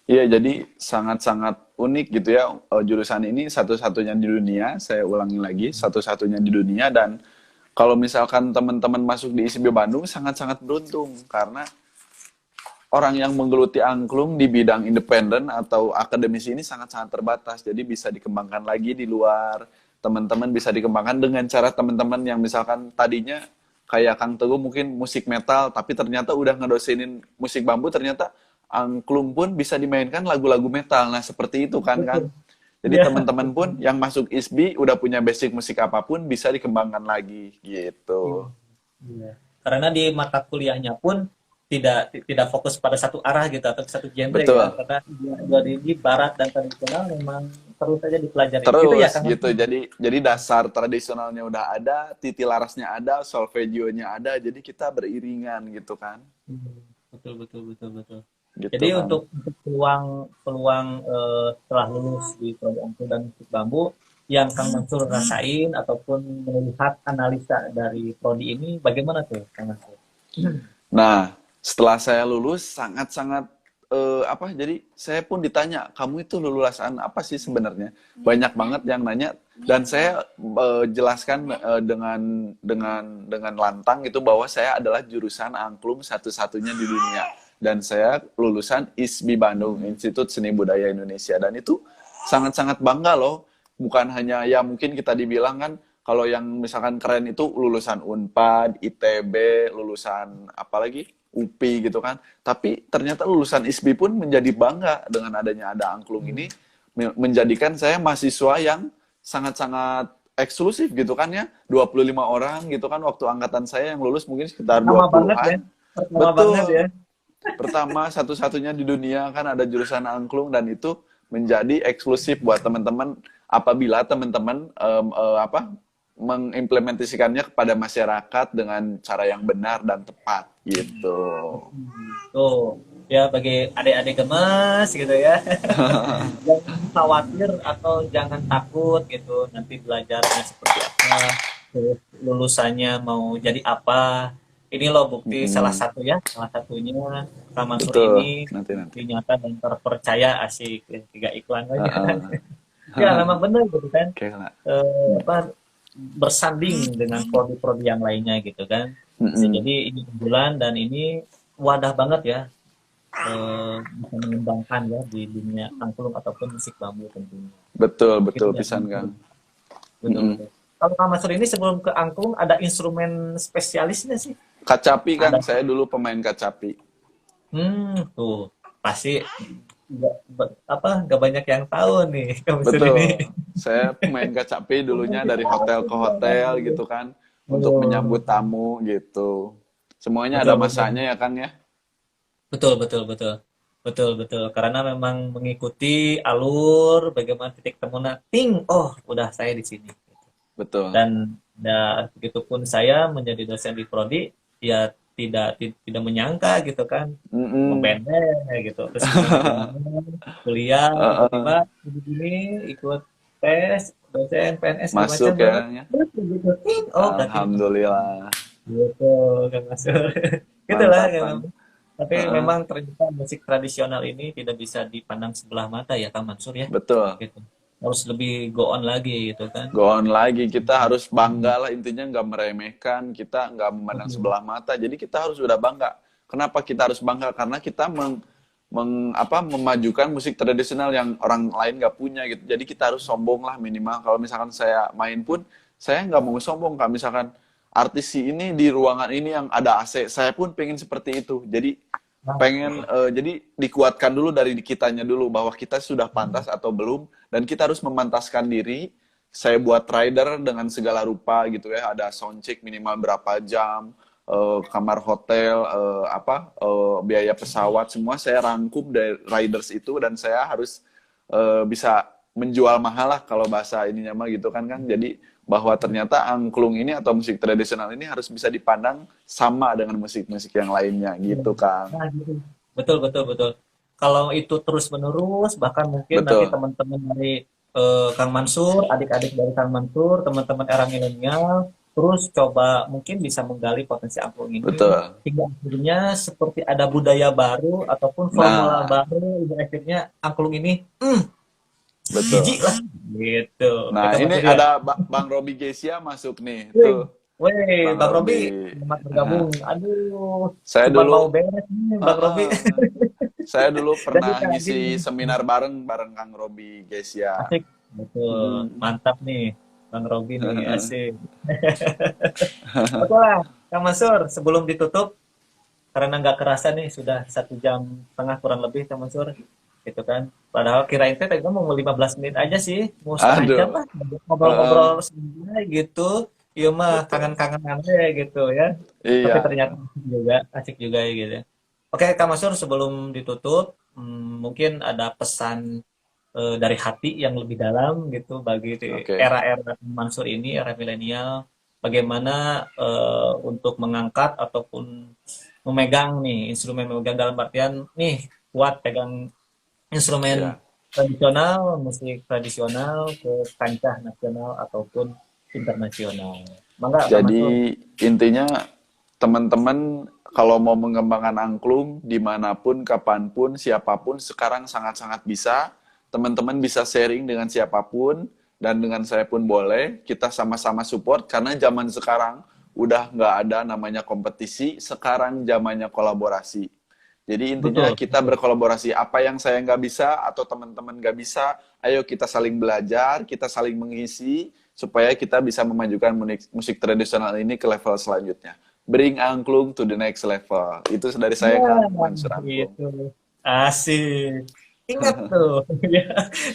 Iya, jadi sangat-sangat unik gitu ya. Jurusan ini satu-satunya di dunia, saya ulangi lagi, satu-satunya di dunia. Dan kalau misalkan teman-teman masuk di ISB Bandung, sangat-sangat beruntung. Karena orang yang menggeluti angklung di bidang independen atau akademisi ini sangat-sangat terbatas. Jadi bisa dikembangkan lagi di luar. Teman-teman bisa dikembangkan dengan cara teman-teman yang misalkan tadinya kayak Kang Teguh mungkin musik metal, tapi ternyata udah ngedosenin musik bambu, ternyata angklung pun bisa dimainkan lagu-lagu metal. Nah, seperti itu kan, Kang. Betul. Jadi Iya. teman-teman pun yang masuk ISBI udah punya basic musik apapun bisa dikembangkan lagi gitu. Iya. Karena di mata kuliahnya pun tidak fokus pada satu arah gitu atau satu genre ya. Betul. Karena dua di barat dan tradisional memang terus saja dipelajari. Gitu ya Terus Kang gitu. Mansur? Jadi dasar tradisionalnya udah ada, titi larasnya ada, solfegionya ada. Jadi kita beriringan gitu kan. Betul, betul, betul, betul. Gitu Jadi kan. untuk peluang peluang setelah lulus di prodi angklung dan musik bambu yang Kang Mansur rasain ataupun melihat analisa dari prodi ini bagaimana tuh Kang Mansur? Nah, setelah saya lulus sangat-sangat apa? Jadi saya pun ditanya, "Kamu itu lulusan apa sih sebenarnya?" Banyak banget yang nanya dan saya jelaskan dengan lantang itu bahwa saya adalah jurusan angklung satu-satunya di dunia dan saya lulusan ISBI Bandung, Institut Seni Budaya Indonesia dan itu sangat-sangat bangga loh. Bukan hanya ya mungkin kita dibilang kan kalau yang misalkan keren itu lulusan Unpad, ITB, lulusan apalagi UPI gitu kan. Tapi ternyata lulusan ISBI pun menjadi bangga dengan adanya ada angklung ini menjadikan saya mahasiswa yang sangat-sangat eksklusif gitu kan ya. 25 orang gitu kan waktu angkatan saya yang lulus mungkin sekitar Pertama banget ya. 20-an. Pertama banget ya. Betul. Pertama satu-satunya di dunia kan ada jurusan angklung dan itu menjadi eksklusif buat teman-teman apabila teman-teman apa mengimplementasikannya kepada masyarakat dengan cara yang benar dan tepat gitu. Tuh, ya bagi adik-adik gemes gitu ya. Jangan khawatir atau jangan takut gitu nanti belajarnya seperti apa, terus lulusannya mau jadi apa. Ini loh bukti salah Mm-mm. satu ya, salah satunya Kak Mansur Betul, ini nanti. bukti nyata dan terpercaya asik ya, tiga iklan aja kan. Heeh. Ya memang benar gitu kan. Oke lah. Apa bersanding dengan prodi-prodi yang lainnya gitu kan. Bisa Mm-mm. jadi ini unggulan dan ini wadah banget ya bisa mengembangkan ya di dunia angklung ataupun musik bambu tentunya. Betul, Gitu betul ya, Kang pisan Mansur. Kang. Betul, Mm-mm. betul. Kalau Kang Mansur ini sebelum ke angklung ada instrumen spesialisnya sih? Kacapi Kang, Ada. saya dulu pemain kacapi. Tuh pasti nggak banyak yang tahu nih Kang Mansur ini. Betul. Saya pemain kacapi dulunya dari hotel ke hotel gitu kan untuk Oh, menyambut tamu gitu. Semuanya ada betul, betul. masanya ya Kang ya. Betul, betul, betul. Betul, betul. Karena memang mengikuti alur bagaimana titik temu ting, oh, udah saya di sini. Betul. Dan begitupun saya menjadi dosen di prodi, ya tidak menyangka gitu kan, Mm-mm. ngebandnya gitu. Terus kuliah, Heeh. tiba-tiba begini ikut tes, dosen, PNS, segala macam, Masuk ya Kang ya. gitu. Ting, oh, berarti Alhamdulillah. gitu, kan Mas. Gitulah, Mantap kan. Kang. Tapi Heeh. memang ternyata musik tradisional ini tidak bisa dipandang sebelah mata ya Kang Mansur ya. Betul. Gitu. Harus lebih go on lagi gitu kan. Go on lagi, kita harus bangga lah intinya nggak meremehkan, kita nggak memandang Betul. sebelah mata. Jadi kita harus udah bangga. Kenapa kita harus bangga? Karena kita memajukan musik tradisional yang orang lain nggak punya gitu. Jadi kita harus sombong lah minimal. Kalau misalkan saya main pun, saya nggak mau sombong. Kalau misalkan artis si ini di ruangan ini yang ada AC, saya pun pengen seperti itu. Jadi pengen jadi dikuatkan dulu dari kitanya dulu bahwa kita sudah pantas atau belum, dan kita harus memantaskan diri. Saya buat rider dengan segala rupa gitu ya, ada sound check minimal berapa jam, kamar hotel, biaya pesawat, semua saya rangkum dari riders itu, dan saya harus bisa menjual mahal lah kalau bahasa ininya mah gitu kan Kang. Jadi bahwa ternyata angklung ini atau musik tradisional ini harus bisa dipandang sama dengan musik-musik yang lainnya gitu Kang. Nah, gitu. Betul, betul, betul. Kalau itu terus menerus, bahkan mungkin nanti Betul, teman-teman dari Kang Mansur, adik-adik dari Kang Mansur, teman-teman era milenial, terus coba mungkin bisa menggali potensi angklung ini, betul. hingga akhirnya seperti ada budaya baru ataupun formula Nah, baru, hingga akhirnya angklung ini betul. jijik lah, gitu. Nah, Itu ini Mansur ya. ada Bang Robi Gesia masuk nih. Wih, Tuh, wih, Bang Bang Robi, Robi. selamat bergabung. Aduh, Saya cuma dulu mau beres nih, Bang Robi. saya dulu Dari pernah tadi ngisi nih. seminar bareng bareng Kang Robi Gesia. Asik, betul, Mm. mantap nih, Bang Robi nih, asik. Oke lah, Kang Mansur, sebelum ditutup, karena nggak kerasa nih, sudah 1 jam setengah kurang lebih, Kang Mansur, gitu kan. Padahal kirain teh tadi mau 15 menit aja sih, mau setengah jam Aduh. lah, Heeh, ngobrol-ngobrol santai gitu. Iya mah, betul. kangen-kangen aja gitu ya. Tapi Iya. ternyata asik juga ya gitu. Oke, Kang Mansur, sebelum ditutup, mungkin ada pesan dari hati yang lebih dalam gitu bagi di Oke. era-era Mansur ini, era milenial, bagaimana untuk mengangkat ataupun memegang nih instrumen, memegang dalam artian nih kuat pegang instrumen Iya. tradisional, musik tradisional ke kancah nasional ataupun internasional. Mangga Kang Mansur. Jadi intinya teman-teman kalau mau mengembangkan angklung dimanapun, kapanpun, siapapun sekarang sangat-sangat bisa. Teman-teman bisa sharing dengan siapapun dan dengan saya pun boleh. Kita sama-sama support karena zaman sekarang udah nggak ada namanya kompetisi. Sekarang zamannya kolaborasi. Jadi intinya Betul, kita betul. berkolaborasi. Apa yang saya nggak bisa atau teman-teman nggak bisa, ayo kita saling belajar, kita saling mengisi, supaya kita bisa memajukan musik tradisional ini ke level selanjutnya. Bring angklung to the next level. Itu dari saya Ya, Kang Mansur Angklung. itu asik. Ingat tuh, ya,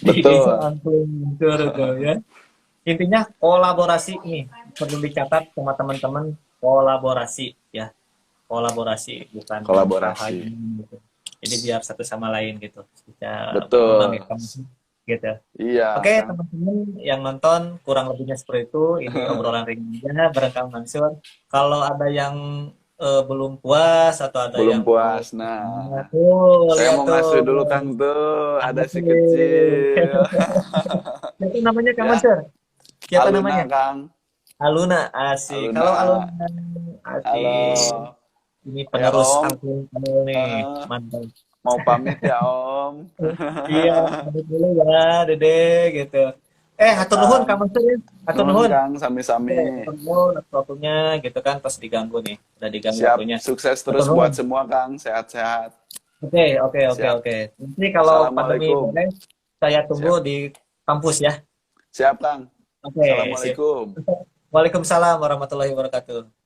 di Betul. angklung Mansur tuh ya. Intinya kolaborasi nih perlu dicatat sama teman-teman, kolaborasi ya, kolaborasi bukan usaha Kolaborasi. gitu. Jadi biar satu sama lain gitu bisa Betul. membangkitkan gitu. Iya, Oke, Kang. teman-teman yang nonton kurang lebihnya seperti itu. Ini obrolan ringan bareng Kang Mansur. Kalau ada yang belum puas atau ada Belum yang mau, puas. Nah, tuh saya lihat mau tuh. ngasih dulu Kang tuh. Ada si Asik. kecil. Siapa namanya Kang Ya, Mansur? Siapa Aluna namanya? Kang. Aluna, asik. Kalau Aluna. Aluna, asik. Halo. Ini Ya penerus Om. angklung kamu nih, Eh, mantap. mau pamit ya Om. Iya, pamit dulu ya, Dede, gitu. Ya Hatur nuhun, Kang Kang. Mansur ya. Hatur Nuhun nuhun. Kang, Oke, sami-sami. hatur nuhun atas waktunya, gitu kan, pas diganggu nih. Udah diganggu Siap, waktunya. sukses Hatur terus nuhun. buat semua Kang. Sehat-sehat. Oke, oke, oke, Siap. oke. Nanti kalau pandemi Assalamualaikum. beres, saya tunggu Siap. di kampus ya. Siap Kang. Oke, sip. Assalamualaikum. Waalaikumsalam warahmatullahi wabarakatuh.